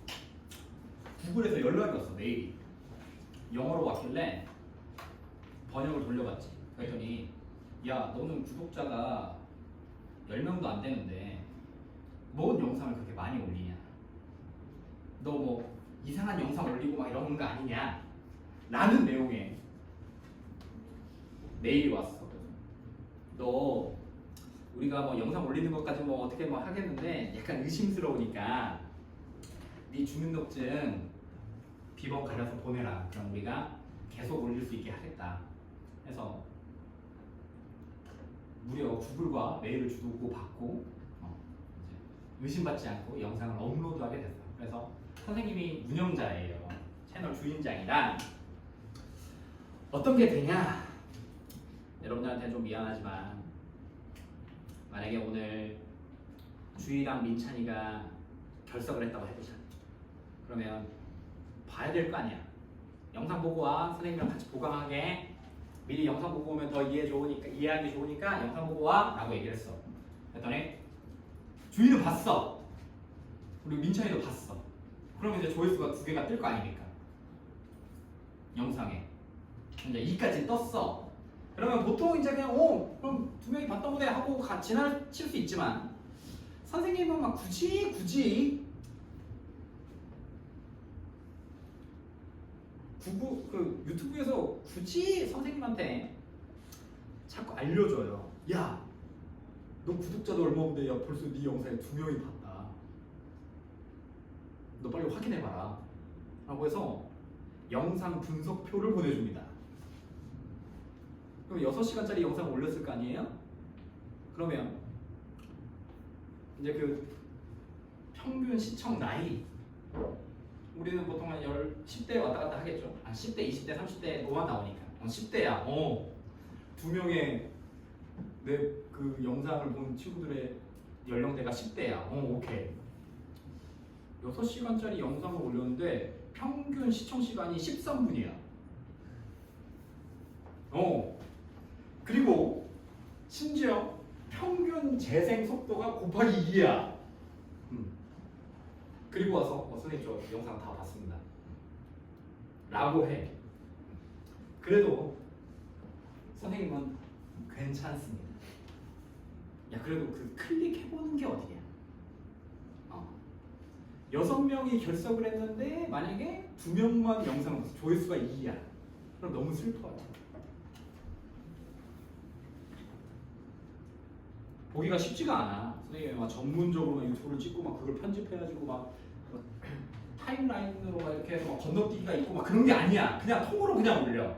구글에서 연락이 왔어. 메일이 영어로 왔길래 번역을 돌려봤지. 그랬더니 야 너는 구독자가 10명도 안 되는데 뭔 영상을 그렇게 많이 올리냐, 너 뭐 이상한 영상 올리고 막 이러는 거 아니냐 라는 내용의 메일이 왔어. 너 우리가 뭐 영상 올리는 것까지 뭐 어떻게 뭐 하겠는데 약간 의심스러우니까 네 주민등록증 비번 가려서 보내라. 그럼 우리가 계속 올릴 수 있게 하겠다 해서 무려 구글과 메일을 주고 받고 의심받지 않고 영상을 업로드하게 됐어요. 그래서 선생님이 운영자예요. 채널 주인장이라 어떤 게 되냐, 여러분들한테 좀 미안하지만 만약에 오늘 주희랑 민찬이가 결석을 했다고 해보자. 그러면 봐야 될 거 아니야. 영상 보고 와. 선생님이랑 같이 보강하게. 미리 영상 보고 오면 더 이해하기 좋으니까 영상 보고 와 라고 얘기를 했어. 그랬더니 주희는 봤어. 그리고 민찬이도 봤어. 그러면 이제 조회수가 2개가 뜰 거 아닙니까? 영상에 이제 2까지 떴어. 그러면 보통 이제 그냥 그럼 2명이 봤던 거네 하고 지나칠 수 있지만 선생님은 막 굳이 그 유튜브에서 굳이 선생님한테 자꾸 알려줘요. 야, 너 구독자도 얼마 없는데 야 벌써 네 영상에 2명이 봤다. 너 빨리 확인해봐라. 라고 해서 영상 분석표를 보내줍니다. 그럼 6시간짜리 영상 올렸을 거 아니에요? 그러면 이제 그 평균 시청 나이, 우리는 보통 한 10대 왔다 갔다 하겠죠. 10대, 20대, 30대 뭐만 나오니까 10대야. 2명의 내 그 영상을 본 친구들의 연령대가 10대야. 오케이. 6시간짜리 영상을 올렸는데 평균 시청 시간이 13분이야. 그리고 심지어 평균 재생 속도가 곱하기 2야. 그리고 와서 선생님 저 영상 다 봤습니다 라고 해. 그래도 선생님은 괜찮습니다. 야 그래도 그 클릭해보는 게 어디냐. 6명이 결석을 했는데 만약에 2명만 영상을 봤어. 조회수가 2야. 그럼 너무 슬퍼요. 보기가 쉽지가 않아. 선생님이 막 전문적으로 유튜브를 찍고 막 그걸 편집해가지고 막 타임라인으로 막 이렇게 해서 막 건너뛰기가 있고 막 그런 게 아니야. 그냥 통으로 그냥 올려.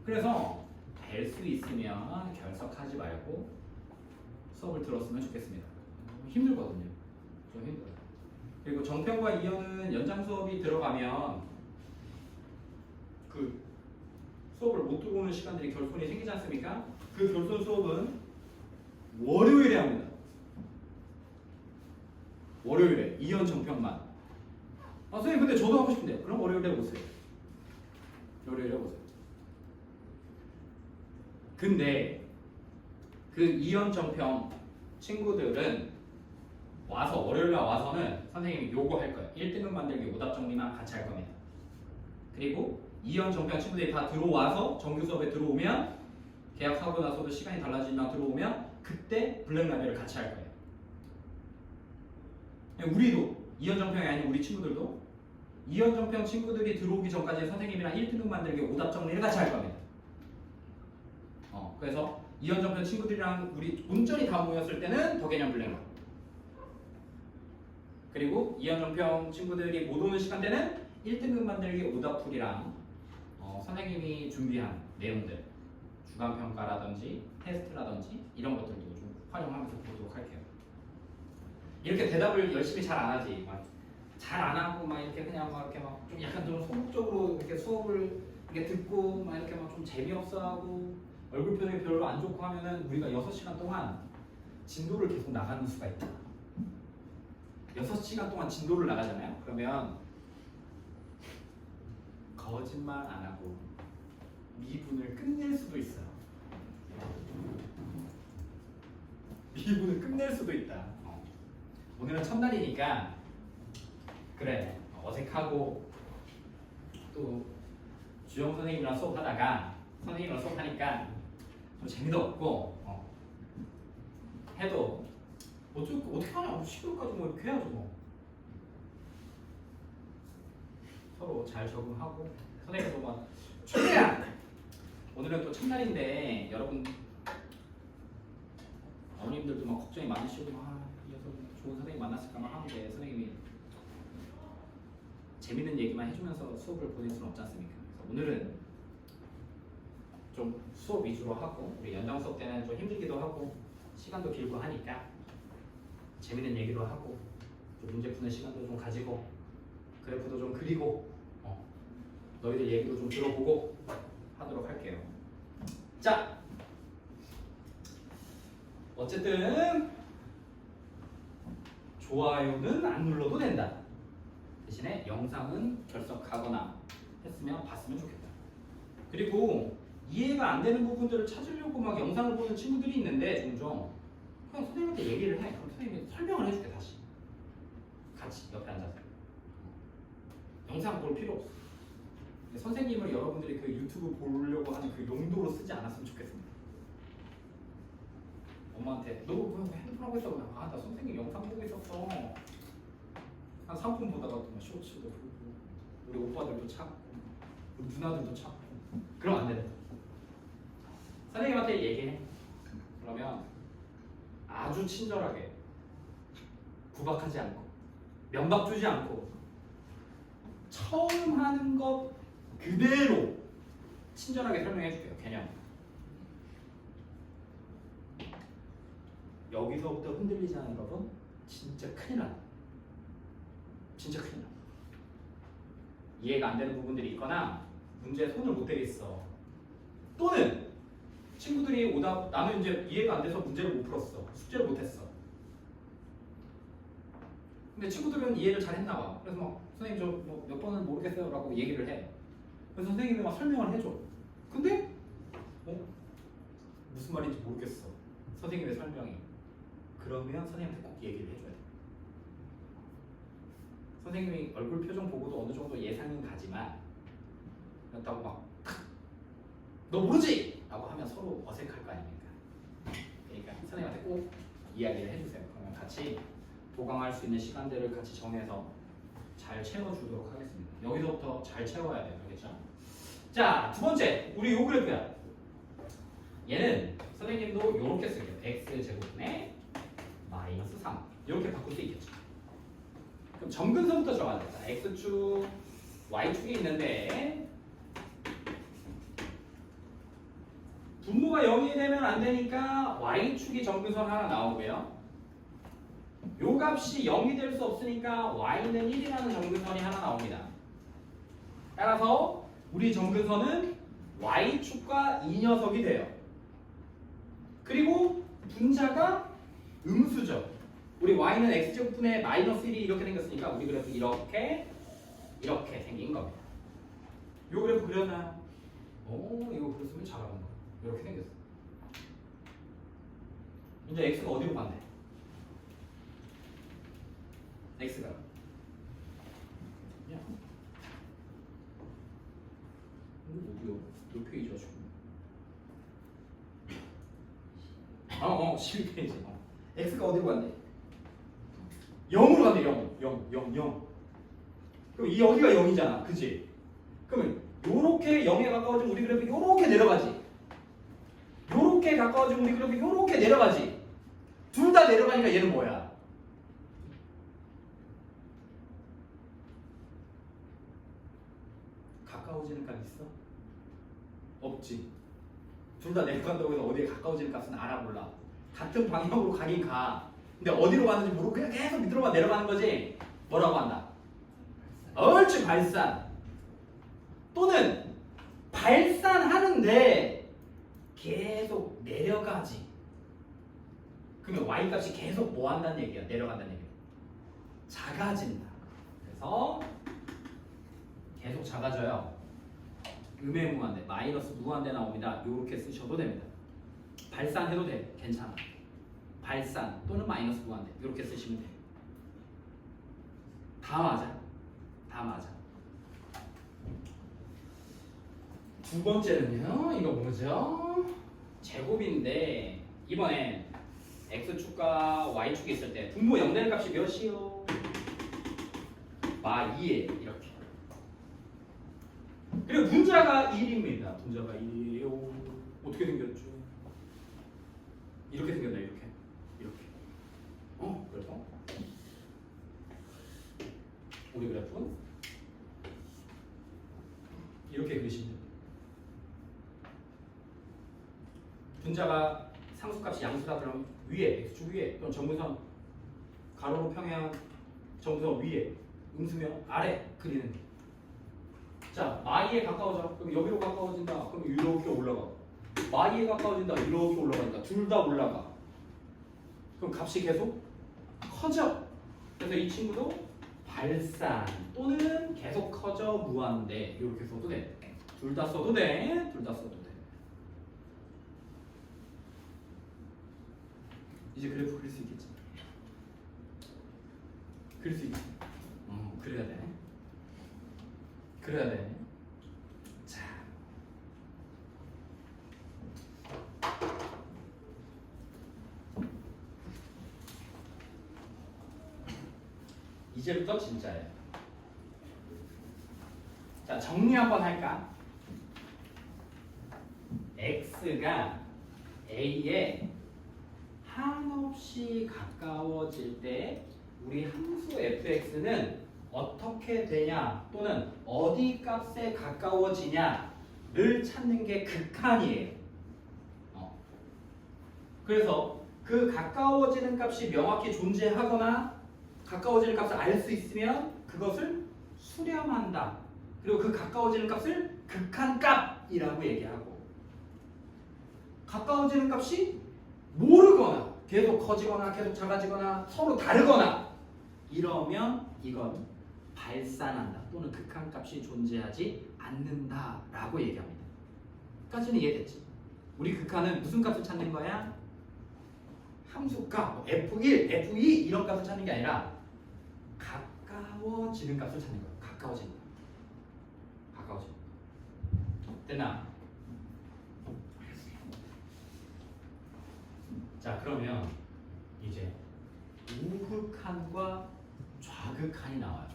그래서 될 수 있으면 결석하지 말고 수업을 들었으면 좋겠습니다. 힘들거든요. 좀 힘들어요. 그리고 정평과 이현은 연장 수업이 들어가면 그 수업을 못 들어오는 시간들이 결손이 생기지 않습니까? 그 결손 수업은 월요일에 합니다. 월요일에 이현 정평만. 선생님 근데 저도 하고 싶은데 그럼 월요일에 오세요. 월요일에 오세요. 근데 그 이현 정평 친구들은 와서 월요일날 와서는 선생님이 요거 할 거예요. 1등급 만들기 오답 정리만 같이 할 겁니다. 그리고 이현 정평 친구들이 다 들어와서 정규 수업에 들어오면 계약하고 나서도 시간이 달라지나 들어오면 그때 블랙 라벨을 같이 할 거예요. 우리도 이연정평이 아닌 우리 친구들도 이연정평 친구들이 들어오기 전까지 선생님이랑 1등급 만들기 오답 정리를 같이 할 겁니다. 그래서 이연정평 친구들이랑 우리 온전히 다 모였을 때는 더 개념 블랙. 그리고 이연정평 친구들이 못 오는 시간대는 1등급 만들기 오답풀이랑 선생님이 준비한 내용들 주간평가라든지 테스트라든지 이런 것들도 좀 활용하면서 보도록 할게요. 이렇게 대답을 열심히 잘 안 하지. 잘 안 하고 막 이렇게 그냥 막 이렇게 막 좀 약간 좀 소극적으로 이렇게 수업을 이렇게 듣고 막 이렇게 막 좀 재미없어하고 얼굴 표정이 별로 안 좋고 하면은 우리가 6시간 동안 진도를 계속 나가는 수가 있다. 6시간 동안 진도를 나가잖아요. 그러면 거짓말 안 하고 미분을 끝낼 수도 있어요. 미분을 끝낼 수도 있다. 오늘은 첫날이니까 그래 어색하고 또 주영 선생님이랑 수업하다가 선생님이랑 수업하니까 좀 재미도 없고 해도 어떻게 하냐 10월까지 뭐 이렇게 해야죠 뭐. 서로 잘 적응하고 선생님도 막 최대한 오늘은 또 첫날인데 여러분 어머님들도 막 걱정이 많으시고 이 녀석 좋은 선생님 만났을까만 하는데 선생님이 재밌는 얘기만 해주면서 수업을 보낼 수는 없지 않습니까? 그래서 오늘은 좀 수업 위주로 하고 우리 연장 수업 때는 좀 힘들기도 하고 시간도 길고 하니까 재밌는 얘기도 하고 좀 문제 푸는 시간도 좀 가지고 그래프도 좀 그리고 너희들 얘기도 좀 들어보고 하도록 할게요. 자, 어쨌든 좋아요는 안 눌러도 된다. 대신에 영상은 결석하거나 했으면 봤으면 좋겠다. 그리고 이해가 안 되는 부분들을 찾으려고 막 영상을 보는 친구들이 있는데 종종 그냥 선생님한테 얘기를 해. 그럼 선생님이 설명을 해줄게 다시. 같이 옆에 앉아서. 영상 볼 필요 없어. 선생님을 여러분들이 그 유튜브 보려고 하는 그 용도로 쓰지 않았으면 좋겠습니다. 엄마한테 너 왜 핸드폰 하고 있어? 나 선생님 영상 보고 있었어. 한 3분 보다가 또 쇼츠도 보고 우리 오빠들도 찾고 우리 누나들도 찾고 그러면 안 된다. 선생님한테 얘기해. 그러면 아주 친절하게 구박하지 않고 면박 주지 않고 처음 하는 것 그대로 친절하게 설명해 줄게요. 개념. 여기서부터 흔들리지 않은 여러분 진짜 큰일 나. 진짜 큰일 나. 이해가 안 되는 부분들이 있거나 문제에 손을 못 대겠어. 또는 친구들이 오답 나는 이제 이해가 안 돼서 문제를 못 풀었어. 숙제를 못 했어. 근데 친구들은 이해를 잘 했나 봐. 그래서 막 선생님 저 몇 번은 모르겠어요 라고 얘기를 해. 그래서 선생님이 막 설명을 해줘. 근데 무슨 말인지 모르겠어. 선생님의 설명이. 그러면 선생님한테 꼭 얘기를 해줘야 돼. 선생님이 얼굴 표정 보고도 어느 정도 예상은 가지만 그렇다고 막 너 모르지! 라고 하면 서로 어색할 거 아닙니까? 그러니까 선생님한테 꼭 이야기를 해주세요. 그러면 같이 보강할 수 있는 시간들을 같이 정해서 잘 채워주도록 하겠습니다. 여기서부터 잘 채워야 돼요. 알겠죠? 자, 두 번째 우리 요 그래프야. 얘는 선생님도 요렇게 쓸게요. x제곱분의 마이너스 3 이렇게 바꿀 수 있겠죠. 그럼 점근선부터 정하자. 자, x축, y축이 있는데 분모가 0이 되면 안 되니까 y축이 점근선 하나 나오고요. 요 값이 0이 될 수 없으니까 y는 1이라는 점근선이 하나 나옵니다. 따라서 우리 점근선은 y축과 이 녀석이 돼요. 그리고 분자가 음수죠. 우리 y는 x제곱분의 마이너스 1이 이렇게 생겼으니까 우리 그래프 이렇게 생긴 겁니다. 요 그래프 그려놔요. 이거 그렸으면 잘하는 거야. 이렇게 생겼어. 이제 x가 어디로 간대? x가 그냥 이거 어디요? 몇 페이지야 지금? 12페이지. x가 어디로 간대? 0으로 간대. 0. 그럼 이 여기가 0이잖아. 그치? 그러면 요렇게 0에 가까워지면 우리 그래프 요렇게 내려가지. 요렇게 가까워지면 우리 그래프 요렇게 내려가지. 둘 다 내려가니까 얘는 뭐야? 가까워지는 값 있어? 없지. 둘 다 내려간다고 해서 어디에 가까워지는 값은 알아볼라. 같은 방향으로 가긴 가. 근데 어디로 가는지 모르고 그냥 계속 밑으로만 내려가는 거지. 뭐라고 한다? 옳지, 발산. 또는 발산하는데 계속 내려가지. 그러면 y 값이 계속 뭐 한다는 얘기야? 내려간다는 얘기야. 작아진다. 그래서 계속 작아져요. 음의 무한대, 마이너스 무한대 나옵니다. 이렇게 쓰셔도 됩니다. 발산해도 돼. 괜찮아. 발산 또는 마이너스 무한대 이렇게 쓰시면 돼. 다 맞아. 다 맞아. 두 번째는요. 이거 뭐죠? 제곱인데 이번엔 x축과 y축이 있을 때 분모 0 되는 값이 몇이요? 마 2에 이렇게. 그리고 분자가 1입니다. 분자가 1이에요. 어떻게 생겼죠? 이렇게 생겼다. 이렇게. 그래서 우리 그래프는 이렇게 그리시면 됩니다. 분자가 상수값이 양수다 그러면 위에 x축 위에 또는 정분선 가로로 평행 정분선 위에 음수면 아래 그리는 게. 자, 마이에 가까워져. 그럼 여기로 가까워진다. 그럼 이렇게 올라가. 마이에 가까워진다. 이렇게 올라가니까 둘 다 올라가. 그럼 값이 계속 커져. 그래서 이 친구도 발산 또는 계속 커져 무한대 이렇게 써도 돼. 둘 다 써도 돼. 둘 다 써도 돼. 이제 그래프 그릴 수 있겠지? 그릴 수 있지? 그래야 돼. 그래야 돼. 자. 이제부터 진짜예요. 자, 정리 한번 할까? x가 a에 한없이 가까워질 때 우리 함수 fx는 어떻게 되냐 또는 어디 값에 가까워지냐를 찾는 게 극한이에요. 그래서 그 가까워지는 값이 명확히 존재하거나 가까워지는 값을 알 수 있으면 그것을 수렴한다. 그리고 그 가까워지는 값을 극한값이라고 얘기하고 가까워지는 값이 모르거나 계속 커지거나 계속 작아지거나 서로 다르거나 이러면 이건 발산한다 또는 극한값이 존재하지 않는다라고 얘기합니다. 까지는 이해됐지? 우리 극한은 무슨 값을 찾는 거야? 함수값, f1, f2 이런 값을 찾는 게 아니라 가까워지는 값을 찾는 거야. 가까워지는 거. 가까워지는 거. 됐나? 자, 그러면 이제 우극한과 좌극한이 나와요.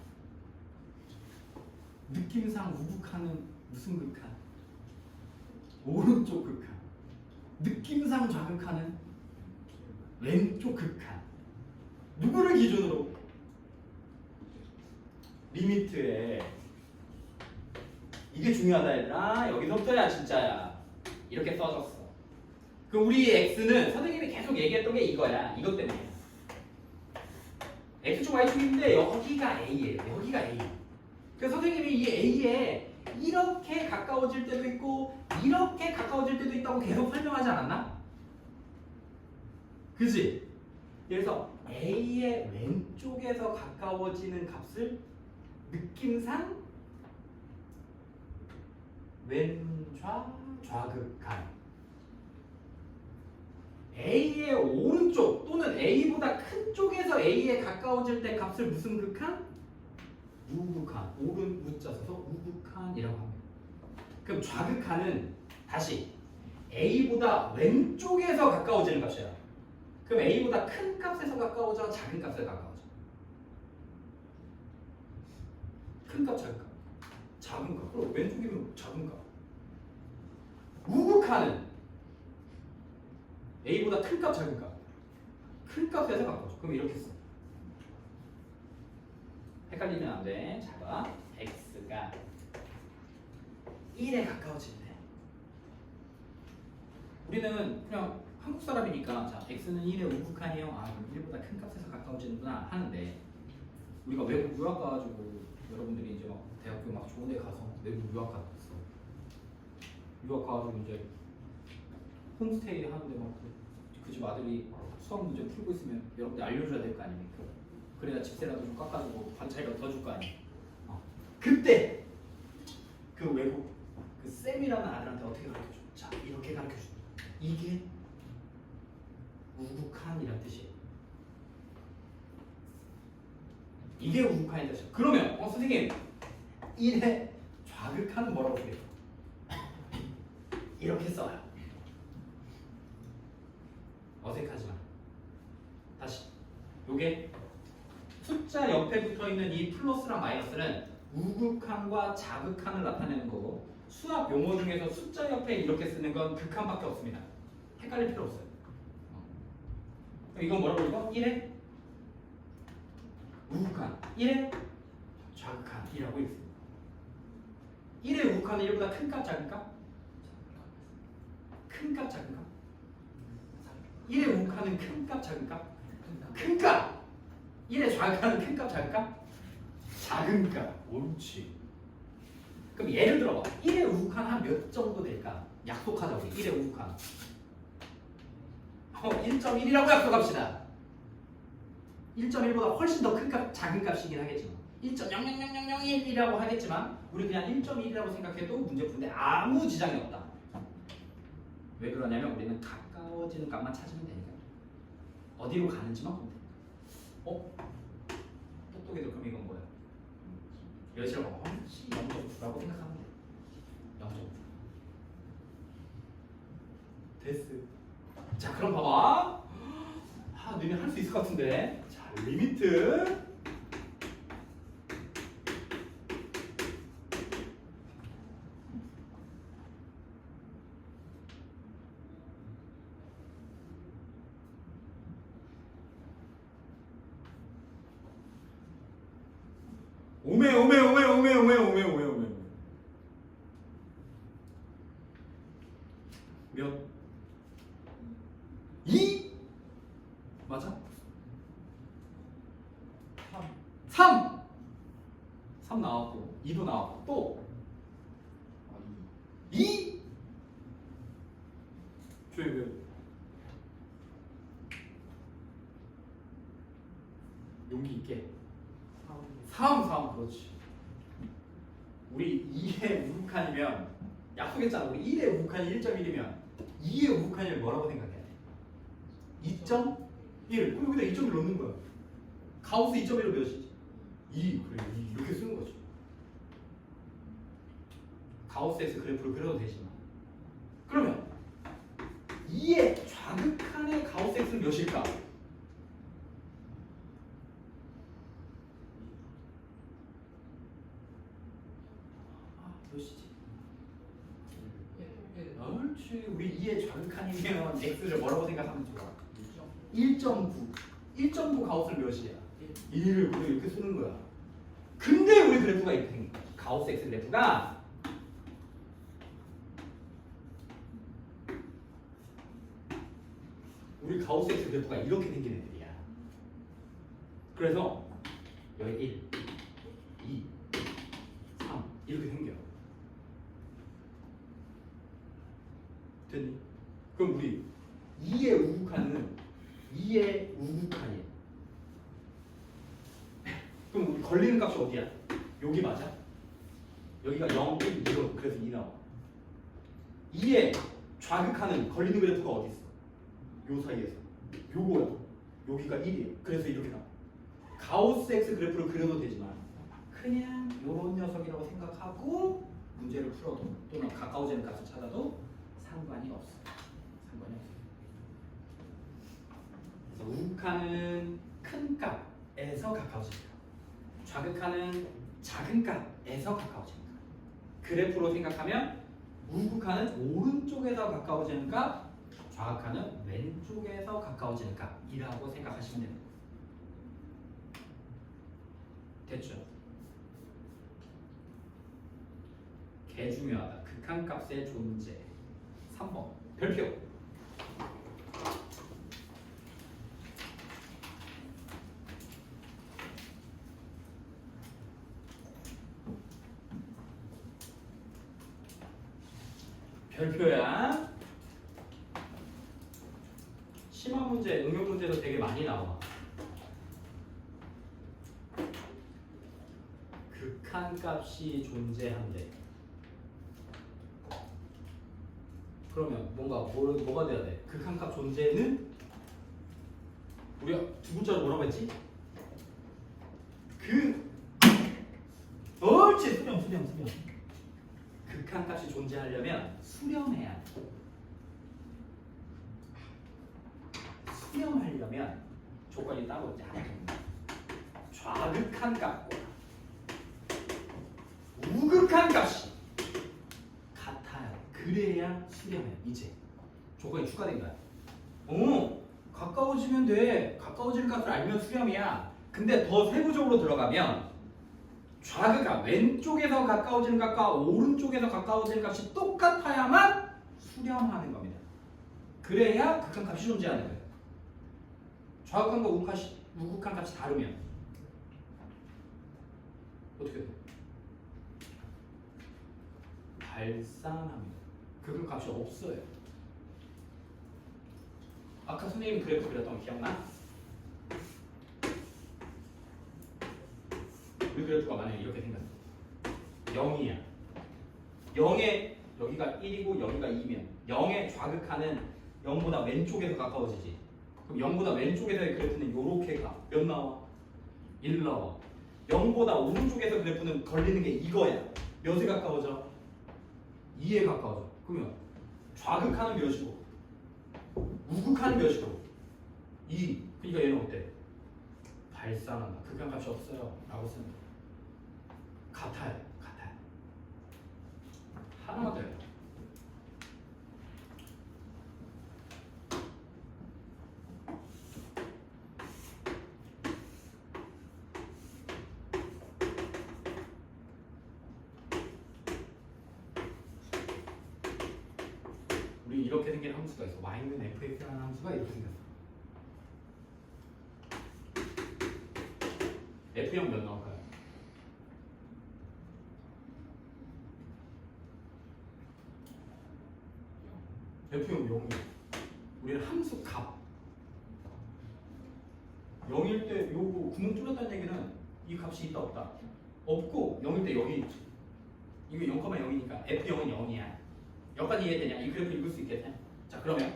느낌상 우극한은 무슨 극한? 오른쪽 극한. 느낌상 좌극한은 왼쪽 극한. 누구를 기준으로? 리미트에 이게 중요하다 얘들아. 여기서부터야 진짜야. 이렇게 써줬어. 그 우리 x는 선생님이 계속 얘기했던 게 이거야. 이것 때문에. x축 y축인데 여기가 a예요. 여기가 a. 그래서 선생님이 이 a에 이렇게 가까워질 때도 있고 이렇게 가까워질 때도 있다고 계속 설명하지 않았나? 그치? 그래서 a의 왼쪽에서 가까워지는 값을 느낌상 왼좌 좌극한, a의 오른쪽 또는 a보다 큰 쪽에서 a에 가까워질 때 값을 무슨 극한? 우극한. 오른 우자 써서 우극한이라고 합니다. 그럼 좌극한은 다시 a보다 왼쪽에서 가까워지는 값이야. 그럼 a보다 큰 값에서 가까워져, 작은 값에서 가까워져? 큰 값, 작은 값. 작은 값. 그럼 왼쪽이면 작은 값. 우극한은 A보다 큰 값, 작은 값. 큰 값에서 바꿔줘. 그럼 이렇게 써. 헷갈리면 안 돼. 잘 봐. x가 1에 가까워지네. 우리는 그냥 한국 사람이니까 자 x는 1의 우극한이에요. 아 그럼 1보다 큰 값에서 가까워지는구나 하는데 우리가 외국 유학 가가지고 여러분들이 이제 막 대학교 막 좋은 데 가서 외국 유학 갔어. 유학 가가지고 이제 홈스테이 하는데 막 그 집 아들이 수학 문제 풀고 있으면 여러분들 알려줘야 될 거 아닙니까? 그래야 집세라도 좀 깎아주고 반차이라도 더 줄 거 아니에요. 그때 그 외국 그 쌤이라는 아들한테 어떻게 가르쳐줘? 자 이렇게 가르쳐줘. 이게 우극한이란 뜻이에요. 이게 우극한이란 뜻이에요. 그러면 선생님 1의 좌극한은 뭐라고 써요? 이렇게 써요. 어색하지만 다시 요게 숫자 옆에 붙어있는 이 플러스랑 마이너스는 우극한과 자극한을 나타내는 거고 수학 용어 중에서 숫자 옆에 이렇게 쓰는 건 극한밖에 없습니다. 헷갈릴 필요 없어요. 그럼 이건 뭐라고 읽어? 1의 우극한, 1의 자극한이라고 읽습니다. 1의 우극한은 1보다 큰 값, 작은 값? 큰 값, 작은 값? 1의 우극한은 큰 값, 작은 값? 큰 값! 1의 좌극한은 큰 값, 작은 값? 작은 값. 옳지. 그럼 예를 들어봐. 1의 우극한 한 몇 정도 될까? 약속하자 우리. 1의 우극한. 1.1이라고 약속합시다. 1.1보다 훨씬 더 큰 값, 작은 값이긴 하겠지만 1.0000001이라고 하겠지만 우리 그냥 1.1이라고 생각해도 문제 푸는데 아무 지장이 없다. 왜 그러냐면 우리는 가까워지는 값만 찾으면 되니까. 어디로 가는지만 보면 돼. 똑똑이들 그럼 이건 뭐야? 여기서 0.9라고 생각하면 돼. 0.9. 됐어. 자 그럼 봐봐. 너네 할 수 있을 것 같은데. 자 리미트. 오메 몇? 2? 맞아? 3 나왔고 2도 나왔고 또 2? 조용히 왜? 용기 있게 3 그렇지. 우리 2의 우극한이면 약속했잖아. 우리 1의 우극한이 1.1이면 2의 우극한을 뭐라고 생각해야 돼? 2.1. 그럼 여기다 2.1 넣는 거야. 가우스 2.1은 몇이지? 2. 그래 2 이렇게 쓰는 거지. 가우스에서 그래프를 그려도 되지만 그러면 2의 좌극한의 가우스 x는 몇일까? 몇이지? 옳지. 우리 2의 좌극한이면 x를 뭐라고 생각하면 좋아? 1.9. 1.9 가우스는 몇이야? 1. 그래 이렇게 쓰는 거야. 근데 우리 그래프가 이렇게 생긴 거야. 가우스 x 그래프가 우리 가우스 x 그래프가 이렇게 생긴 애들이야. 그래서 여기 1, 2, 3 이렇게 생겨. 됐니? 그럼 우리 2의 우극한은 2의 우극한이에요. 그럼 우리 걸리는 값이 어디야? 여기 맞아? 여기가 0, 1, 2로 그래서 2 나와. 2의 좌극한은 걸리는 그래프가 어디 있어? 요 사이에서. 요거야. 여기가 1이에요. 그래서 이렇게 나와. 가우스 x 그래프를 그려도 되지만 그냥 요런 녀석이라고 생각하고 문제를 풀어도 또는 가까워지는 값을 찾아도 상관이 없어요. 상관이 없어요. 그래서 우극한은 큰 값에서 가까워집니다. 좌극한은 작은 값에서 가까워지는 값. 그래프로 생각하면 우극한은 오른쪽에서 가까워지는 값, 좌극한은 왼쪽에서 가까워지는 값이라고 생각하시면 됩니다. 됐죠? 개 중요하다. 극한값의 존재. 3번 별표. 별표야. 심화 문제, 응용 문제도 되게 많이 나와. 극한값이 존재한대. 그러면 뭐가 돼야 돼? 극한값 존재는 우리가 두 글자로 뭐라고 했지? 옳지. 수렴. 극한값이 존재하려면 수렴해야 돼. 수렴하려면 조건이 따로 있지. 하나 좌극한 값과 우극한 값이 같아요. 그래야 수렴해요. 이제 조건이 추가된 거야. 가까워지면 돼. 가까워질 값을 알면 수렴이야. 근데 더 세부적으로 들어가면 좌극한 왼쪽에서 가까워지는 값과 오른쪽에서 가까워지는 값이 똑같아야만 수렴하는 겁니다. 그래야 극한 값이 존재하는 거예요. 좌극한과 우극한 값이 다르면 어떻게 돼요? 발산합니다. 극한 값이 없어요. 아까 선생님 그래프 그렸던 거 기억나? 우리 그래프가 만약에 이렇게 생겼어. 0이야. 0에 여기가 1이고 여기가 2면 0의 좌극한은 0보다 왼쪽에서 가까워지지. 그럼 0보다 왼쪽에서의 그래프는 요렇게 가. 몇 나와? 1 나와. 0보다 오른쪽에서 그래프는 걸리는 게 이거야. 몇에 가까워져? 2에 가까워져. 그러면 좌극한은 몇이고 우극한은 몇이고? 2. 그러니까 얘는 어때? 발산한다. 극한값이 없어요. 라고 쓰는 거야. 같아요. 하나가 돼요. 우리 이렇게 생긴 함수가 있어. y는 fx라는 함수가 이렇게 생겼어. F형 몇 나올까요? F형 0이야. 우리는 함수 값 0일 때 요거 구멍 뚫었다는 얘기는 이 값이 있다 없다? 없고 0일 때 여기 있지. 이거 0,0이니까 F0은 0이야. 여기까지 이해되냐? 이 그래프 읽을 수 있겠냐? 자 그러면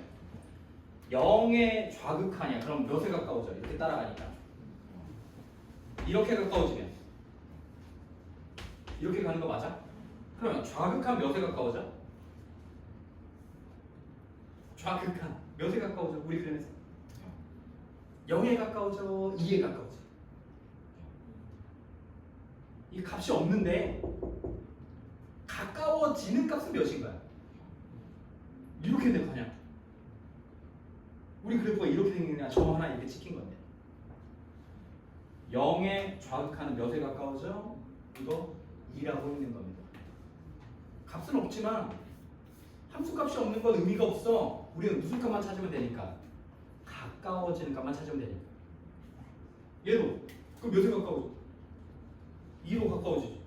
0의 좌극하냐? 그럼 몇에 가까워져? 이렇게 따라가니까 이렇게 가까워지면 이렇게 가는 거 맞아? 그러면 좌극한 몇에 가까워져? 좌극한 몇에 가까워져? 우리 그림에서 0에 가까워져? 2에 가까워져? 이 값이 없는데 가까워지는 값은 몇인 거야? 이렇게 된 거냐? 우리 그래프가 이렇게 생긴 게 아니라 점 하나 이렇게 찍힌 건데 0의 좌극하는 몇에 가까워져? 이거 2라고 있는 겁니다. 값은 없지만 함수값이 없는 건 의미가 없어. 우리는 무슨 값만 찾으면 되니까 가까워지는 값만 찾으면 되니까 얘도 그럼 몇에 가까워져? 2로 가까워지지.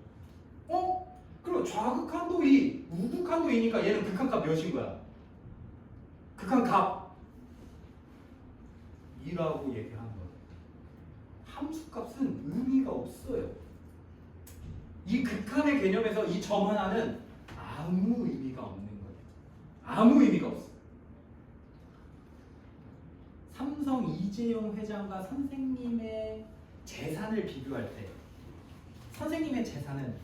그럼 좌극한도 2, 우극한도 2니까 얘는 극한값 몇인 거야? 극한값 2라고 얘기하는 거야. 함수값은 의미가 없어요. 이 극한의 개념에서 이 점 하나는 아무 의미가 없는 거예요. 아무 의미가 없어. 삼성 이재용 회장과 선생님의 재산을 비교할 때 선생님의 재산은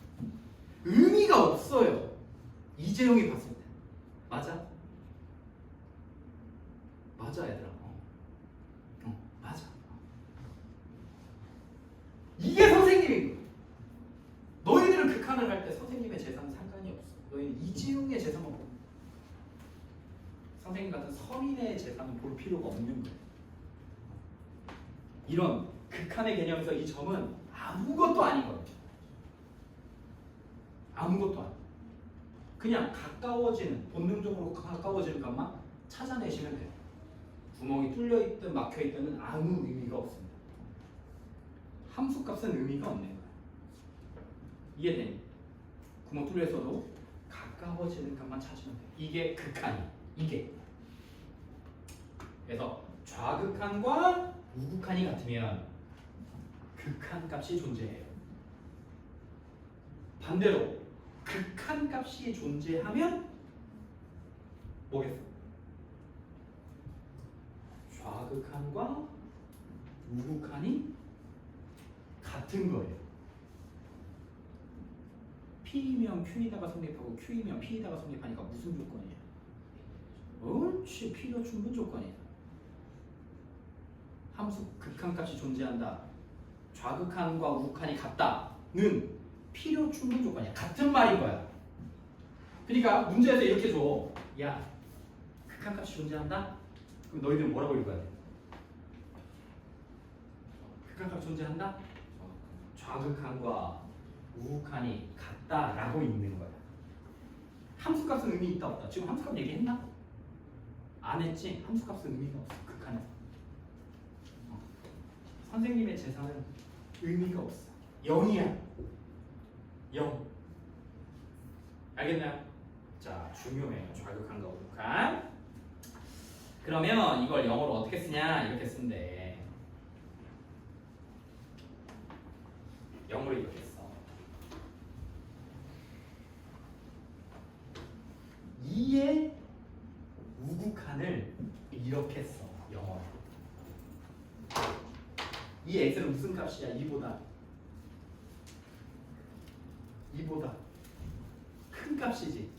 의미가 없어요. 이재용이 봤을 때. 맞아? 맞아 얘들아. 맞아. 이게 선생님인 거예요. 있는 서민의 재산은 볼 필요가 없는 거예요. 이런 극한의 개념에서 이 점은 아무것도 아닌 거예요. 아무것도 아니에요. 그냥 가까워지는, 본능적으로 가까워지는 것만 찾아내시면 돼요. 구멍이 뚫려 있든 막혀 있든은 아무 의미가 없습니다. 함수값은 의미가 없는 거예요. 이해되니? 구멍 뚫려 있어도 가까워지는 것만 찾으면 돼요. 이게 극한이. 이게. 그래서 좌극한과 우극한이 같으면 극한 값이 존재해요. 반대로 극한 값이 존재하면 뭐겠어? 좌극한과 우극한이 같은 거예요. P이면 Q이다가 성립하고 Q이면 P이다가 성립하니까 무슨 조건이야? 옳지, P가 충분 조건이야. 함수 극한값이 존재한다. 좌극한과 우극한이 같다는 필요 충분 조건이야. 같은 말인 거야. 그러니까 문제에서 이렇게 줘. 야, 극한값이 존재한다? 그럼 너희들은 뭐라고 읽어야 돼? 극한값이 존재한다? 좌극한과 우극한이 같다라고 읽는 거야. 함수값은 의미 있다 없다? 지금 함수값 얘기했나? 안 했지? 함수값은 의미가 없어. 극한에서. 선생님의 재산은 의미가 없어. 0이야. 0. 알겠나요? 자, 중요해요. 좌극한과 우극한. 그러면 이걸 영어로 어떻게 쓰냐? 이렇게 쓴대. 영어로 이렇게 써. 2의 우극한을 이렇게 써. 영어로. 이 x는 무슨 값이야? 2보다 큰 값이지.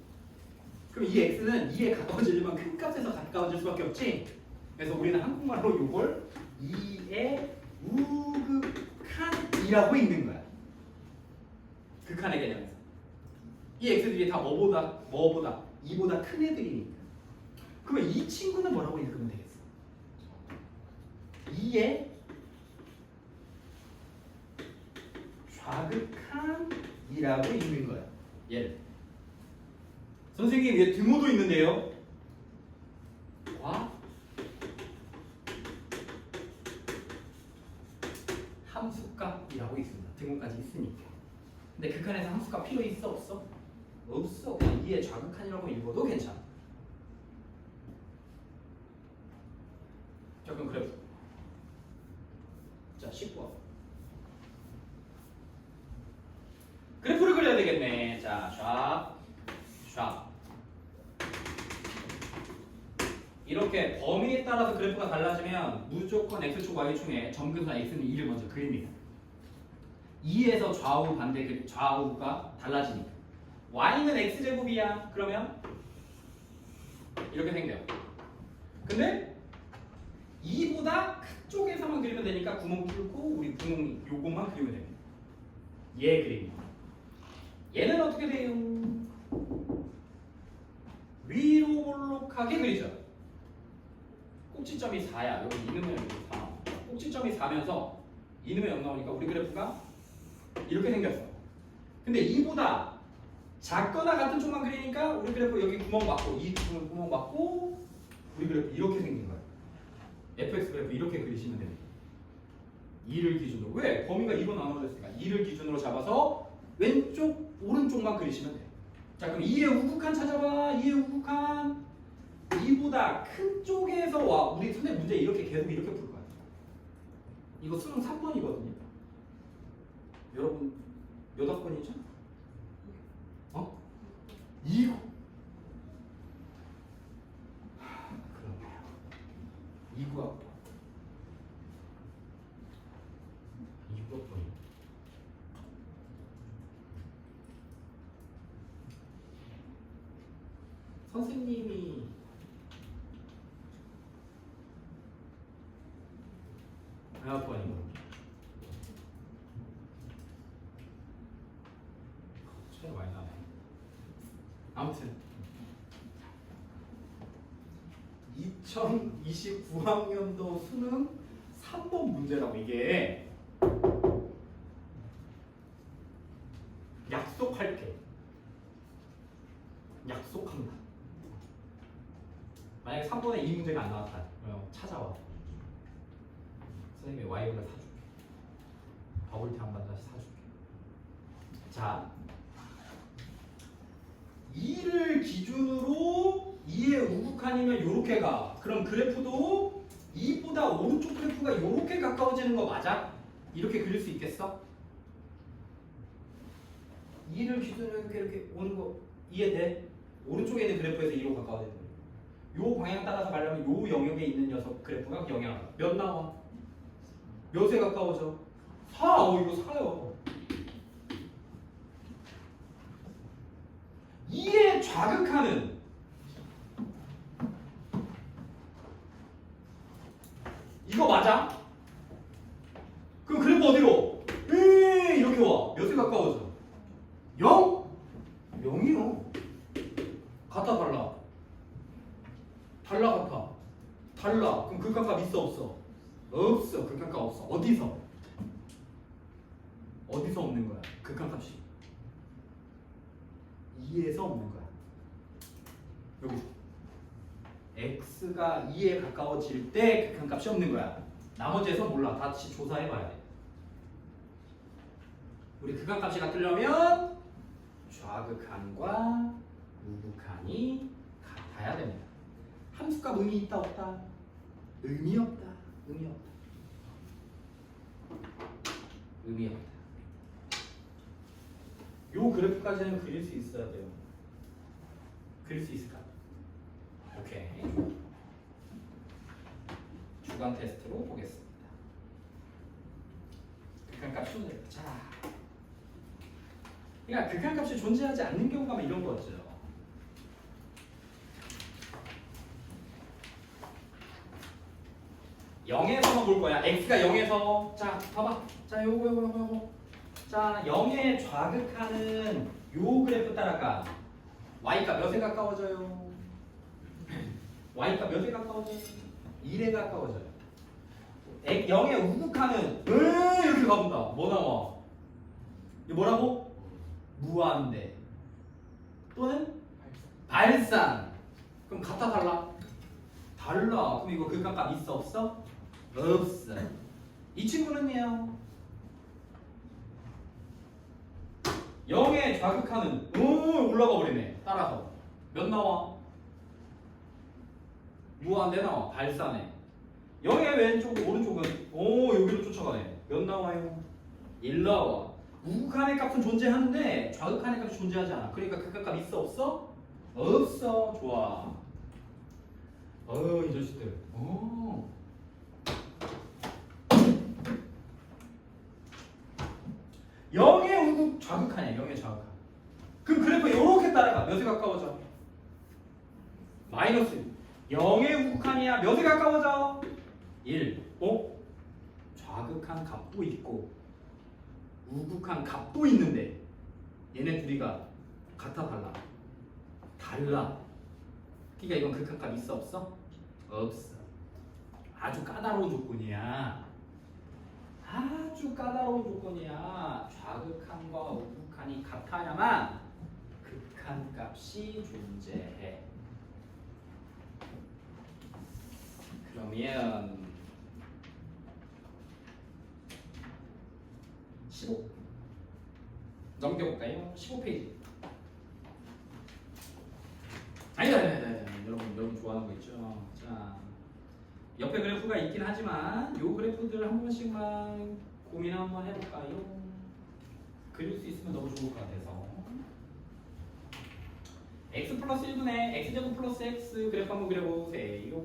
그럼 이 x는 2에 가까워지려면 큰 값에서 가까워질 수밖에 없지. 그래서 우리는 한국말로 이걸 2의 우극한이라고 읽는 거야. 극한의 개념에서. 이 x들이 다 뭐보다 2보다 큰 애들이니까. 그러면 이 친구는 뭐라고 읽으면 되겠어? 2의 좌극한이라고 읽는 거야. 얘를. 선생님, 얘 등호도 있는데요. 과 함수값이라고 있습니다. 등호까지 있으니까. 근데 극한에서 함수값 필요 있어 없어? 없어. 그냥 2의 좌극한이라고 읽어도 괜찮아. 자, 그럼 그래프. 자, 10번. 그래프를 그려야 되겠네. 자, 좌. 이렇게 범위에 따라서 그래프가 달라지면 무조건 x축 y축에 점근선 x는 2를 먼저 그립니다. 2에서 좌우 반대 좌우가 달라지니까. y는 x제곱이야. 그러면 이렇게 생겨요. 근데 2보다 큰 쪽에서만 그리면 되니까 구멍 뚫고 우리 구멍 요것만 그리면 됩니다. 얘 그립니다. 얘는 어떻게 돼요? 위로 볼록하게 그리죠. 꼭지점이 4야. 여기 이름은 여기 4. 꼭지점이 4면서 이름에 0 나오니까 우리 그래프가 이렇게 생겼어. 근데 2보다 작거나 같은 쪽만 그리니까 우리 그래프 여기 구멍 맞고 이 구멍 맞고 우리 그래프 이렇게 생긴 거예요. fx 그래프 이렇게 그리시면 됩니다. 2를 기준으로. 왜? 범위가 2로 나눠져 있으니까 2를 기준으로 잡아서 왼쪽 오른쪽만 그리시면 돼요. 자, 그럼 2의 우극한 찾아봐. 2의 우극한. 2보다 큰 쪽에서 와. 우리 선생님 문제 이렇게 계속 이렇게 풀 거야. 이거 수능 3번이거든요. 여러분 몇 학번이죠? 2고. 그러네요. 2구 학번. 2구 학번이. 선생님이 몇 학번이고? 차이 많이 나네. 아무튼 2구 2029학년도 수능 3번 문제라고 이게. 약속할게. 약속한다. 만약에 3번에 이 문제가 안 나왔다. 찾아와. 선생님이 와이프를 사줄게. 버블티 한 번 다시 사줄게. 자, 2를 기준으로 2의 우극한이면 요렇게 가. 그럼 그래프도 2보다 오른쪽 그래프가 요렇게 가까워지는 거 맞아? 이렇게 그릴 수 있겠어? 2를 기준으로 이렇게 오는 거 이해돼? 오른쪽에 있는 그래프에서 2로 가까워지는 거야. 요 방향 따라서 말하면 요 영역에 있는 녀석 그래프가 영향 몇 나와? 몇에 가까워져? 4. 이거 4요. 2의 좌극하는 이거 맞아? 그럼 그래프 어디로? 이렇게 와. 몇에 가까워져? 0? 0이요. 같아 달라? 달라 같아? 달라. 그럼 극한값 있어 없어? 없어. 극한값 없어. 어디서? 어디서 없는 거야? 극한값이 2에서 없는 거야. 여기 x가 2에 가까워질 때 극한값이 없는 거야. 나머지에서 몰라. 다시 조사해봐야 돼. 우리 극한값이 같으려면 좌극한과 우극한이 같아야 됩니다. 함수값 의미 있다 없다? 의미 없다. 의미 없다. 의미 없다. 요 그래프까지는 그릴 수 있어야 돼요. 그릴 수 있을까? 오케이. 주간 테스트로 보겠습니다. 극한값 존재. 자, 그러니까 극한값이 존재하지 않는 경우가 이런 거죠. (0에서) 볼 거야. x가 0에서 자 봐봐. 자 요거. 자 0에 좌극하는 요 그래프 따라가. y가 몇에 가까워져요? y가 몇에 가까워져요? 1에 가까워져요. 0에 우극하는 이렇게 가본다. 뭐 나와? 이거 뭐라고? 무한대 또는 발산. 그럼 같아 달라? 달라. 그럼 이거 극한값 있어 없어? 없어. 이 친구는요 0에 좌극하는 올라가 버리네. 따라서 몇 나와? 무한대 나와. 발산해. 0의 왼쪽 오른쪽은 여기로 쫓아가네. 몇 나와요? 1 나와. 우극한의 값은 존재하는데 좌극한의 값이 존재하지 않아. 그러니까 극한값 있어 없어? 없어. 좋아. 이 자식들. 0의 우극 좌극한이야. 0의 좌극한. 그럼 그래프 이렇게 따라가. 몇에 가까워져? 마이너스. 0의 우극한이야. 몇에 가까워져? 1. 좌극한 값도 있고 우극한 값도 있는데 얘네 둘이가 같아 달라? 달라. 그러니까 이건 극한값 있어 없어? 없어. 아주 까다로운 조건이야. 아주 까다로운 조건이야. 좌극한과 우극한이 같아야만 극한값이 존재해. 그러면 15 넘겨볼까요? 15페이지. 아니다. 여러분 좋아하는 거 있죠? 자, 옆에 그래프가 있긴 하지만 요 그래프들 한 번씩만 고민 한번 해볼까요? 그릴 수 있으면 너무 좋을 것 같아서. x 플러스 1분의 x제곱 플러스 x 그래프 한번 그려보세요.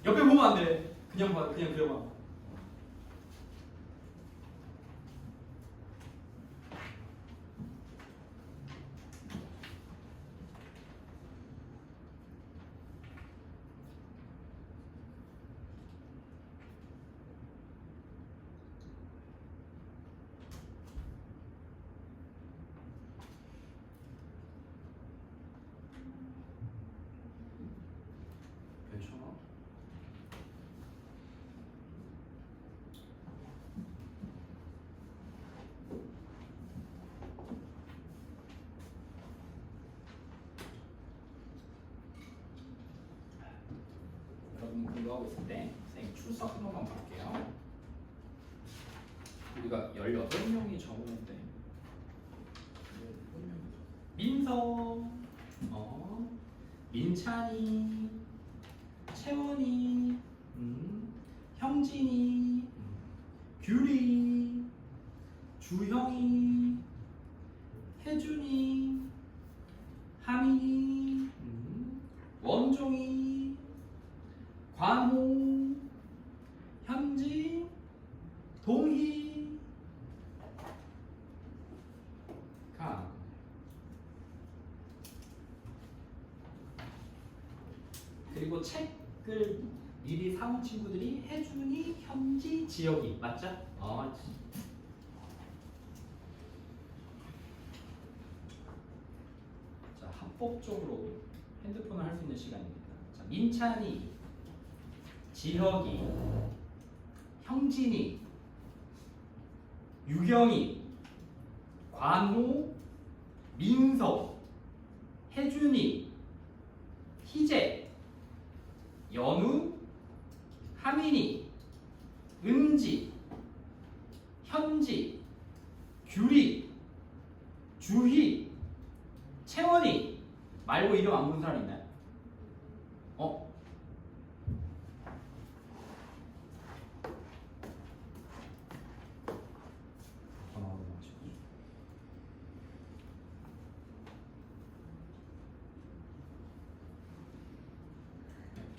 옆에 보면 안 돼. 그냥 그려봐. 공부하고 있을 때 선생님 출석 한 번만 볼게요. 우리가 18명이 적었는데 민서, 민찬이, 채원이, 형진이, 규리, 주형이, 혜준이, 하민이, 원종이, 관호, 현지, 동희, 강. 그리고 책을 미리 사온 친구들이 혜준이, 현지, 지혁이 맞죠? 자, 합법적으로 핸드폰을 할 수 있는 시간입니다. 자, 민찬이, 지혁이, 형진이, 유경이, 관호, 민서, 혜준이, 희재, 연우, 하민이, 은지, 현지, 규리, 주희, 채원이 말고 이름 안 부른 사람 있나요?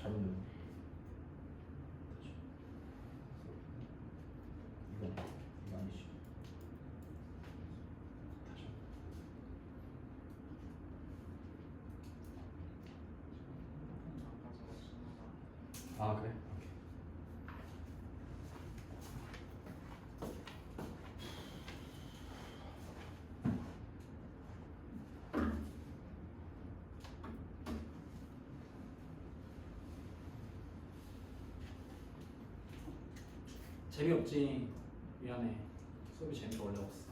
잘못 눌렀네. 이거 아니지. 다시. 아 그래? 오케이. 재미없지? 미안해. 수업이 재미가 원래 없어.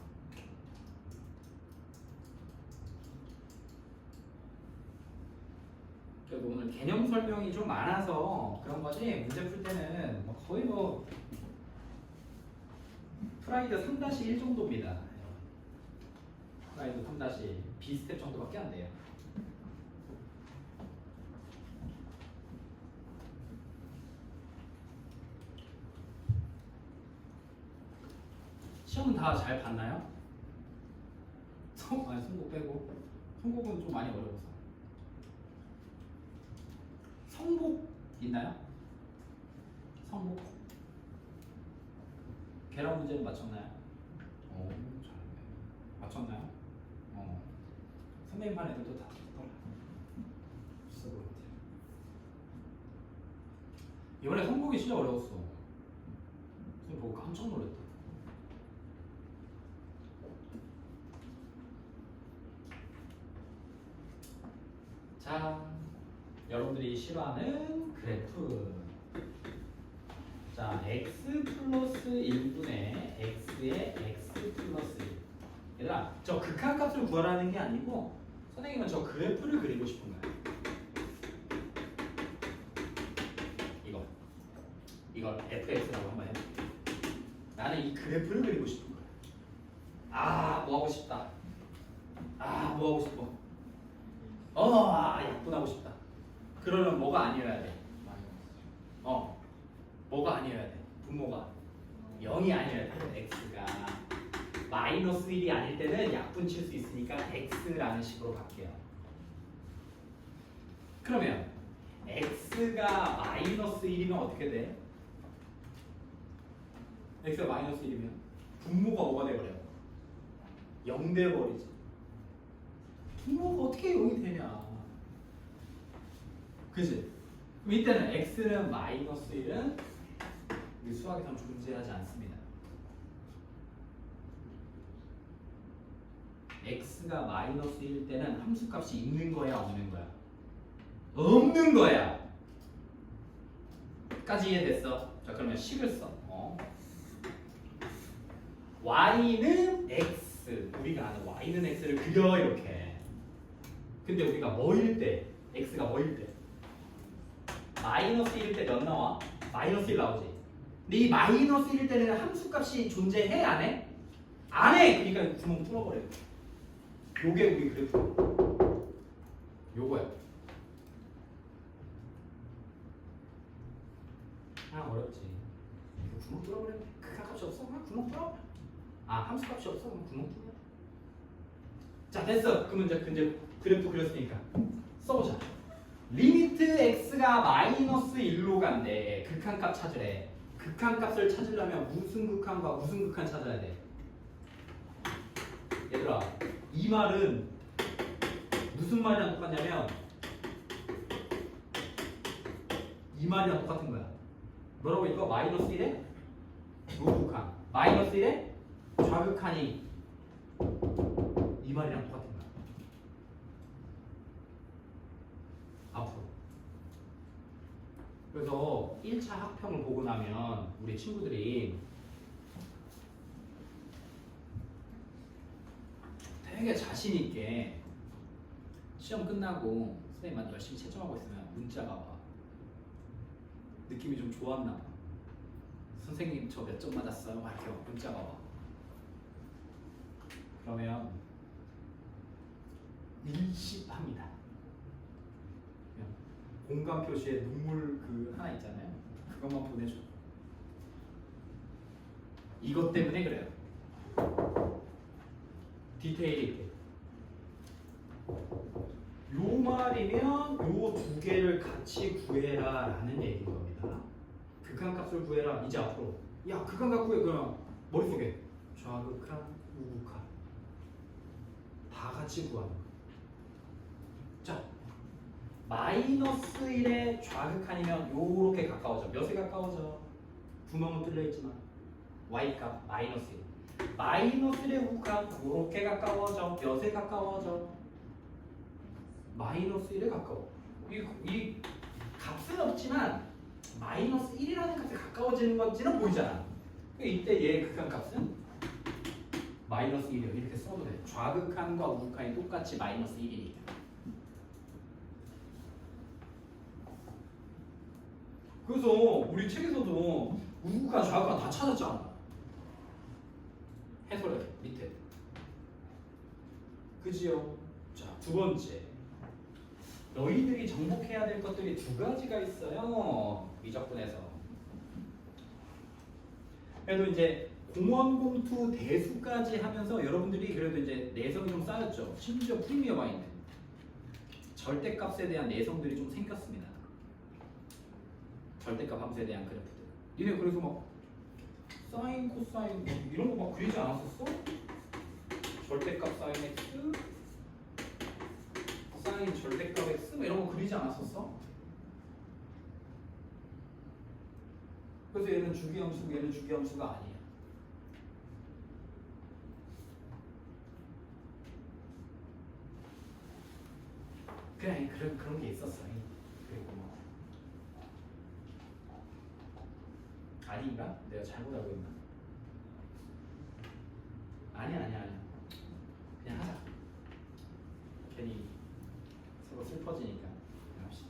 그래도 오늘 개념 설명이 좀 많아서 그런 거지. 문제 풀 때는 거의 프라이드 3-1 정도입니다. 프라이드 3-1 B스텝 정도밖에 안 돼요. 시험은 다 잘 봤나요? 송곡 빼고. 송곡은 좀 많이 어려워서. 성복 있나요? 성복. 계란 문제는 맞췄나요? 잘했네. 맞췄나요? 선배님 반 애들도 다 맞췄더라. 비슷한 것 같아요. 이번에 성복이 진짜 어려웠어. 선생님 보고 깜짝 놀랐다. 자, 여러분들이 싫어하는 그래프. 자, x 플러스 1분의 x의 x 플러스 1. 얘들아, 저 극한값을 구하라는 게 아니고 선생님은 저 그래프를 그리고 싶은 거야. 이걸 fx라고 한번 해볼게. 나는 이 그래프를 그리고 싶은 거야. 뭐 하고 싶다. 뭐 하고 싶어. 약분하고 싶다. 그러면 뭐가 아니어야 돼? 뭐가 아니어야 돼? 분모가 0이 아니어야 돼. x가 마이너스 1이 아닐 때는 약분 칠 수 있으니까 x라는 식으로 갈게요. 그러면 x가 마이너스 1이면 어떻게 돼? x가 마이너스 1이면 분모가 뭐가 돼버려? 0 돼버리지. 분모가 어떻게 0이 되냐? 그지? 그럼 이때는 x는 마이너스 1은 우리 수학에서는 존재하지 않습니다. x가 마이너스 1일 때는 함수값이 있는 거야, 없는 거야? 없는 거야. 까지 이해됐어? 자, 그러면 식을 써. y는 x. 우리가 아는 y는 x를 그려 이렇게. 근데 우리가 뭐일 때? x가 뭐일 때? 마이너스 1일 때 몇 나와? 마이너스 1 나오지. 근데 이 마이너스 1일 때는 함수값이 존재해? 안 해? 안 해! 그러니까 구멍 뚫어버려. 요게 우리 그래프. 요거야. 아 어렵지. 이거 구멍 뚫어버려. 극한값이 없어? 그냥 구멍 뚫어. 아 함수값이 없어? 그럼 구멍 뚫어. 자 됐어. 그러면 이제 그래프 그렸으니까 써보자. 리미트 x가 마이너스 1로 간대. 극한값 찾으래. 극한값을 찾으려면 무슨 극한과 무슨 극한 찾아야 돼? 얘들아 이 말은 무슨 말이랑 똑같냐면 이 말이랑 똑같은 거야. 뭐라고 이거? 마이너스 1에 우극한 마이너스 1에 좌극한이 이 말이랑 똑같은 거야. 앞으로. 그래서 1차 학평을 보고 나면 우리 친구들이 되게 자신 있게 시험 끝나고 선생님만 열심히 채점하고 있으면 문자가 와. 느낌이 좀 좋았나 봐. 선생님 저 몇 점 맞았어요? 막 이렇게 문자가 와. 그러면 일십합니다. 공감 표시에 눈물 그 하나 있잖아요. 그것만 보내줘. 이것 때문에 그래요. 디테일이 있게. 요 말이면 요 두 개를 같이 구해라 라는 얘기인 겁니다. 극한값을 구해라. 이제 앞으로 야 극한값 구해. 그럼 머릿속에 좌극한 우극한 다 같이 구하는 거. 자 마이너스 1의 좌극한이면 요렇게 가까워져. 몇에 가까워져? 구멍은 뚫려있지만 y값 마이너스 1. 마이너스 1의 우극한 요렇게 가까워져. 몇에 가까워져? 마이너스 1에 가까워. 이 값은 없지만 마이너스 1이라는 값에 가까워지는 건지는 보이잖아. 이때 얘 극한값은 마이너스 1이요. 이렇게 써도 돼. 좌극한과 우극한이 똑같이 마이너스 1이니까. 그래서 우리 책에서도 우극한, 좌극한 다 찾았잖아. 해설해 밑에. 그지요? 자, 두 번째. 너희들이 정복해야 될 것들이 두 가지가 있어요. 미적분에서. 그래도 이제 공원 공투 대수까지 하면서 여러분들이 그래도 이제 내성이 좀 쌓였죠. 심지어 프리미어가 있는 절대값에 대한 내성들이 좀 생겼습니다. 절대값 함수에 대한 그래프들. 니네 그래서 막 사인, 코사인 이런 거 막 그리지 않았었어? 절대값 사인 x, 사인 절대값 x 뭐 이런 거 그리지 않았었어? 그래서 얘는 주기함수고 얘는 주기함수가 아니야. 그냥 그런 게 있었어. 그리고 뭐 아닌가? 내가 잘못 알고 있나? 아니야. 그냥 하자. 괜히 서로 슬퍼지니까. 합시다.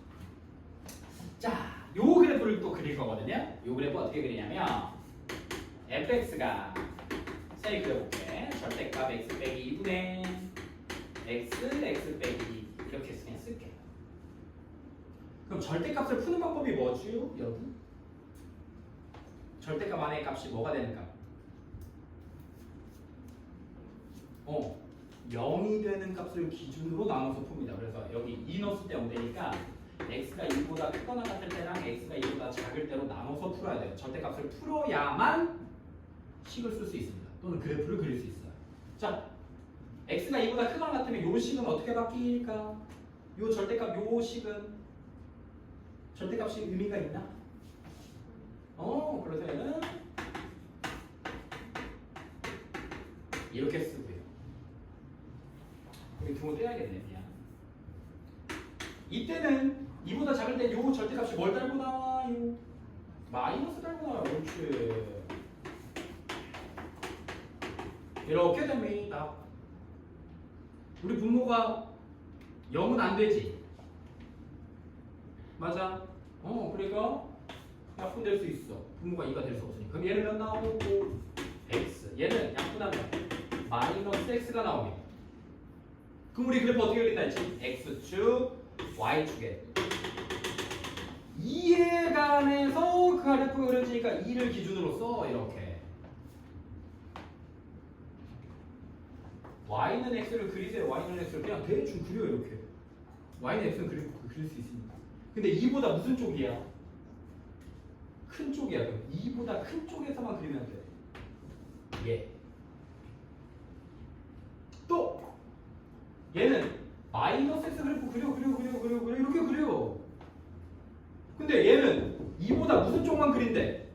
자, 요 그래프를 또 그릴 거거든요. 요 그래프 어떻게 그리냐면 fx가 셀 그려볼게. 절대값 x 빼기 2분의 x 빼기 2 이렇게 그냥 쓸게. 그럼 절대값을 푸는 방법이 뭐죠, 여러분? 절대값 안에 값이 뭐가 되는 값? 0이 되는 값을 기준으로 나눠서 풉니다. 그래서 여기 2 넣었을 때 0 되니까 x가 1보다 크거나 같을 때랑 x가 1보다 작을 때로 나눠서 풀어야 돼요. 절대값을 풀어야만 식을 쓸 수 있습니다. 또는 그래프를 그릴 수 있어요. 자, x가 2보다 크거나 같으면 요 식은 어떻게 바뀔까? 요 절대값 요 식은 절대값이 의미가 있나? 그래서 얘는 이렇게 쓰고요. 여기 두고 떼야겠네, 그냥. 이때는 2보다 작을 때 요 절대값이 뭘 달고 나와요? 마이너스 달고 나와요. 그렇지. 이렇게 됩니다. 우리 분모가 0은 안 되지. 맞아. 그러니까 약분될 수 있어. 분모가 2가 될 수 없으니까. 그럼 얘는 몇 나오고 x. 얘는 약분하면 마이너스 x가 나오게. 그럼 우리 그래프 어떻게 그린다 했지? x축, y축에 이해관에서 그 그래프가 그려지니까 2를 기준으로 써. 이렇게 y는 x를 그리세요. y는 x를 그냥 대충 그려. 이렇게 y는 x는 그릴 수 있으니까. 근데 2보다 무슨 쪽이야? 큰 쪽이야. 그럼 2보다 큰 쪽에서만 그리면 돼. 얘. 또 얘는 마이너스 x 그래프 그려 이렇게 그려. 근데 얘는 2보다 무슨 쪽만 그린대?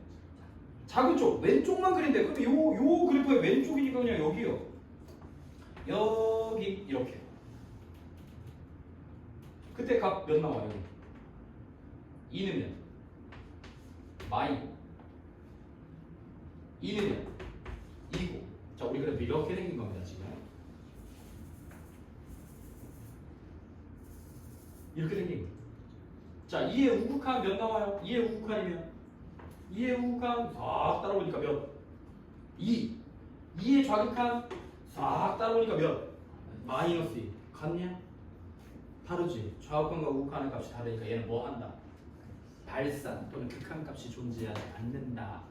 작은 쪽, 왼쪽만 그린대. 그럼 요 그래프의 왼쪽이니까 그냥 여기요. 여기 이렇게. 그때 값 몇 나와요? 2는 마이 2는 2고. 자, 우리 그래프 이렇게 생긴 겁니다 지금. 이렇게 생긴 거예요. 자, 2의 우극한 몇 나와요? 2의 우극한이면 2의 우극한 싹 따라오니까 몇? 2. 2의 좌극한 싹 따라오니까 몇? 마이너스 2. 같냐? 다르지. 좌극한과 우극한의 값이 다르니까 얘는 뭐 한다? 발산 또는 극한 값이 존재하지 않는다.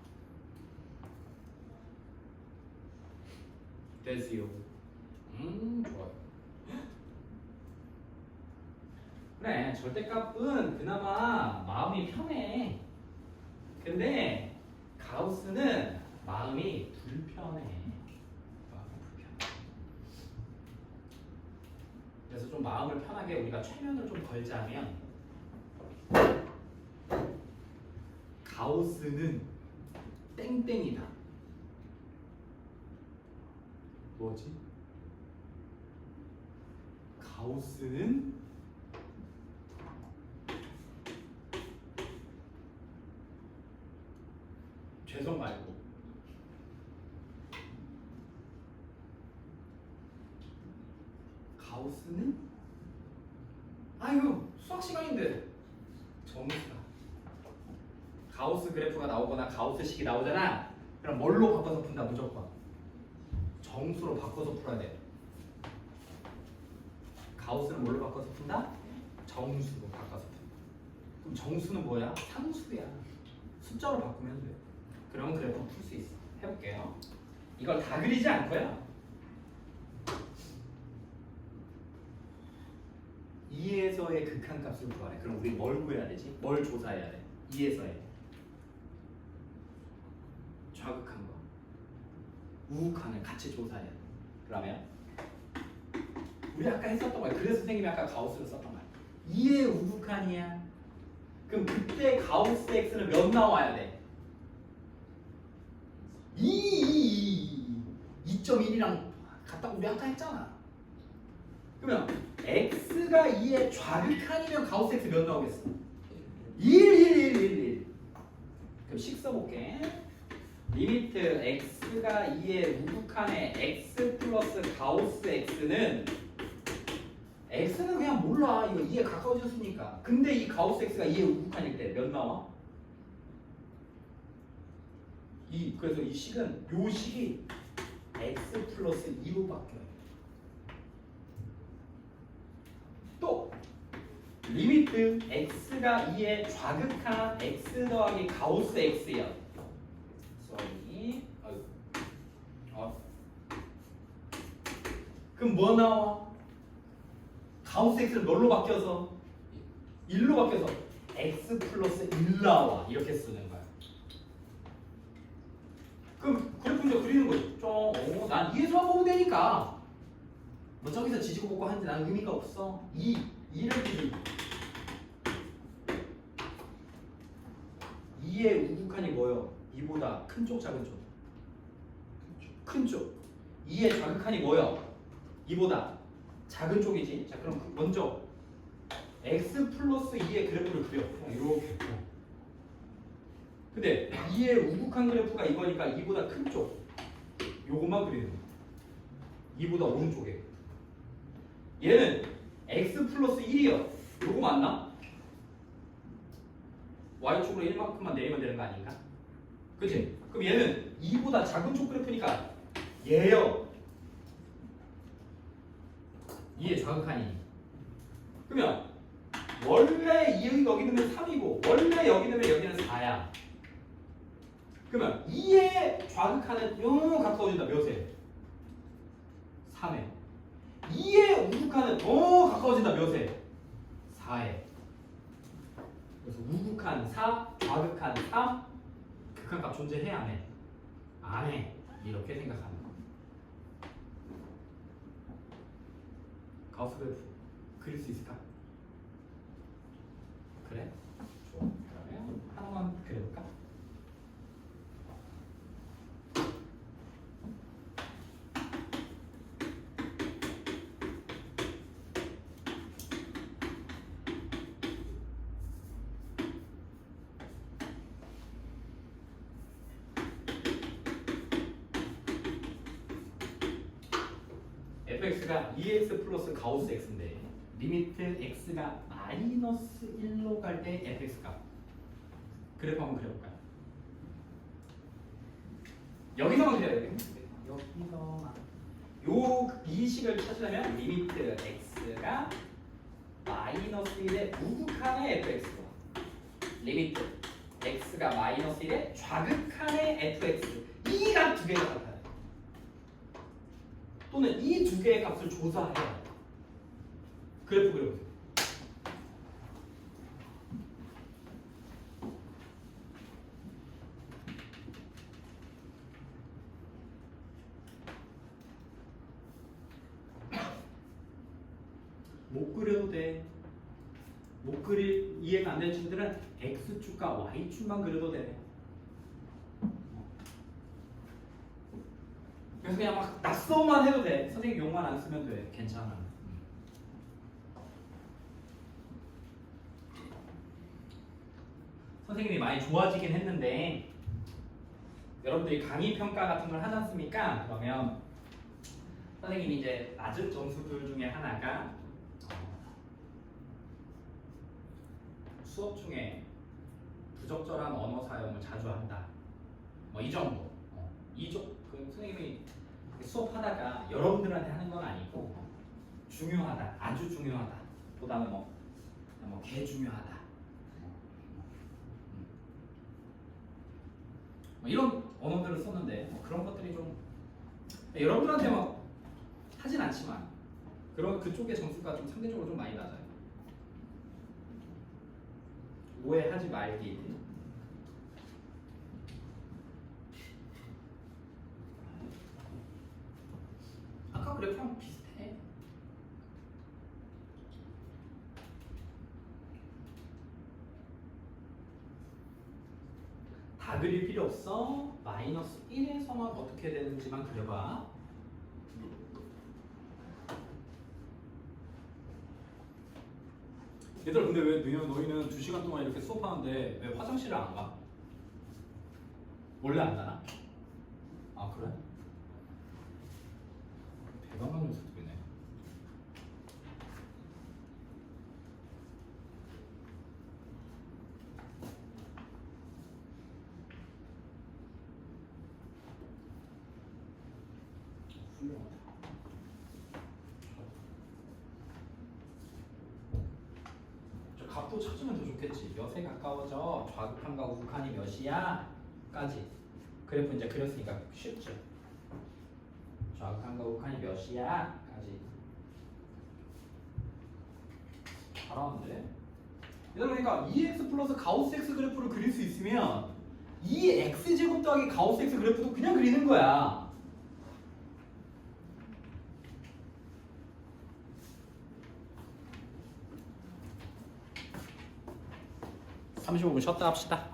됐어요. 좋아요. 그래, 절대값은 그나마 마음이 편해. 근데 가우스는 마음이 불편해. 그래서 좀 마음을 편하게 우리가 최면을 좀 걸자면 가우스는 땡땡이다. 뭐지? 가우스는 죄송 말고 가우스는 아이고 수학 시간인데 정수다. 가우스 그래프가 나오거나 가우스식이 나오잖아. 그럼 뭘로 바꿔서 푼다 무조건? 정수로 바꿔서 풀어야 돼. 가우스는 뭘로 바꿔서 푼다? 정수로 바꿔서 푼다. 그럼 정수는 뭐야? 상수야. 숫자로 바꾸면 돼. 그러면 그래프 풀 수 있어. 해볼게요. 이걸 다 그리지 않고요. 2에서의 극한값을 구하래. 그럼 우리 뭘 구해야 되지? 뭘 조사해야 돼? 2에서의 좌극한 거, 우극한을 같이 조사해야 돼. 그러면 우리 아까 했었던 거야. 그래서 선생님이 아까 가우스를 썼던 거야. 2의 우극한이야. 그럼 그때 가우스 x는 몇 나와야 돼? 2.1이랑 같다고 우리 아까 했잖아. 그러면 x가 2의 좌극한이면 가우스 x 몇 나오겠어? 1. 그럼 식 써볼게. 리미트 x가 2의 우극한의 x 플러스 가우스 x는 그냥 몰라. 이거 2에 가까워졌으니까. 근데 이 가우스 x가 2의 우극한일 때 몇 나와? 2. 그래서 이 식은 요 식이 x 플러스 2로 바뀌어요. 또 리미트 x가 2의 좌극한 x 더하기 가우스 x야. 그럼 뭐 나와? 가우스 x를 뭘로 바뀌어서? 1로 바뀌어서 x 플러스 1 나와. 이렇게 쓰는 거야. 그럼 그래프 이제 그리는 거지. 난 2에서만 보면 되니까. 뭐 저기서 지지고 볶고 하는데 난 의미가 없어. 2를 기준. 2의 우극한이 뭐요? 2보다 큰 쪽, 작은 쪽? 큰 쪽. 2의 좌극한이 뭐요? 2보다 작은 쪽이지. 자, 그럼 먼저 x 플러스 2의 그래프를 그려. 이렇게. 근데 2의 우극한 그래프가 이거니까 2보다 큰 쪽. 요것만 그리는 거야. 2보다 오른쪽에. 얘는 x 플러스 1이요. 요거 맞나? y축으로 1만큼만 내리면 되는 거 아닌가? 그치? 그럼 얘는 2보다 작은 쪽 그래프니까 얘요. 2의 좌극한이니. 그러면 원래 2의 여기 넣으면 3이고 원래 여기 넣으면 여기는 4야. 그러면 2의 좌극한은 너무 가까워진다. 몇에? 3에. 2의 우극한은 너무 가까워진다. 몇에? 4에. 그래서 우극한 4, 좌극한 3, 극한값 존재해 안 해? 안 해. 이렇게 생각하는 거. 가우스 그래프 그릴 수 있을까? 그래? 좋아. 그러면 하나만 그려볼까? fx가 2x 플러스 가우스 x인데 리미트 x가 마이너스 1로 갈 때 fx 값 그래프 한번 그려볼까요? 여기서만 그려야 돼요. 여기서만. 이 식을 찾으려면 리미트 x가 마이너스 1의 우극한의 fx와 리미트 x가 마이너스 1의 좌극한의 fx 이 값 두 개가 같아요. 또는 이 두 개의 값을 조사해야 돼요. 그래프 그려보세요. 못 그려도 돼. 못 그릴 이해가 안 되는 친구들은 x축과 y축만 그려도 돼. 그래서 그냥 막 낙서만 해도 돼. 선생님 용만 안 쓰면 돼. 괜찮아. 선생님이 많이 좋아지긴 했는데 여러분들이 강의 평가 같은 걸 하지 않습니까? 그러면 선생님이 이제 낮은 점수들 중에 하나가 수업 중에 부적절한 언어 사용을 자주 한다. 뭐 이 정도. 그 선생님이 수업하다가 여러분들한테 하는 건 아니고 중요하다, 아주 중요하다. 보다는 개 중요하다. 이런 언어들을 썼는데 그런 것들이 좀 여러분들한테 막 하진 않지만 그런 그쪽의 점수가 좀 상대적으로 좀 많이 낮아요. 오해하지 말기. 아까 그래프랑 비슷해. 다 그릴 필요 없어. 마이너스 1에서만 어떻게 되는지만 그려봐. 얘들아 근데 왜 너희는 2시간 동안 이렇게 수업하는데 왜 화장실을 안 가? 원래 안 가나? 아 그래? 대단한 녀석들이네. 훌륭하다. 저 값도 찾으면 더 좋겠지. 몇에 가까워져? 좌극한과 우극한이 몇이야? 까지. 그래프 이제 그렸으니까 쉽죠. 좌극한과 우극한이 몇이야? 까지. 잘하는데? 그러니까 2x 플러스 가우스 x 그래프를 그릴 수 있으면 이 x제곱 더하기 가우스 x 그래프도 그냥 그리는 거야. 35분 쉬었다 합시다.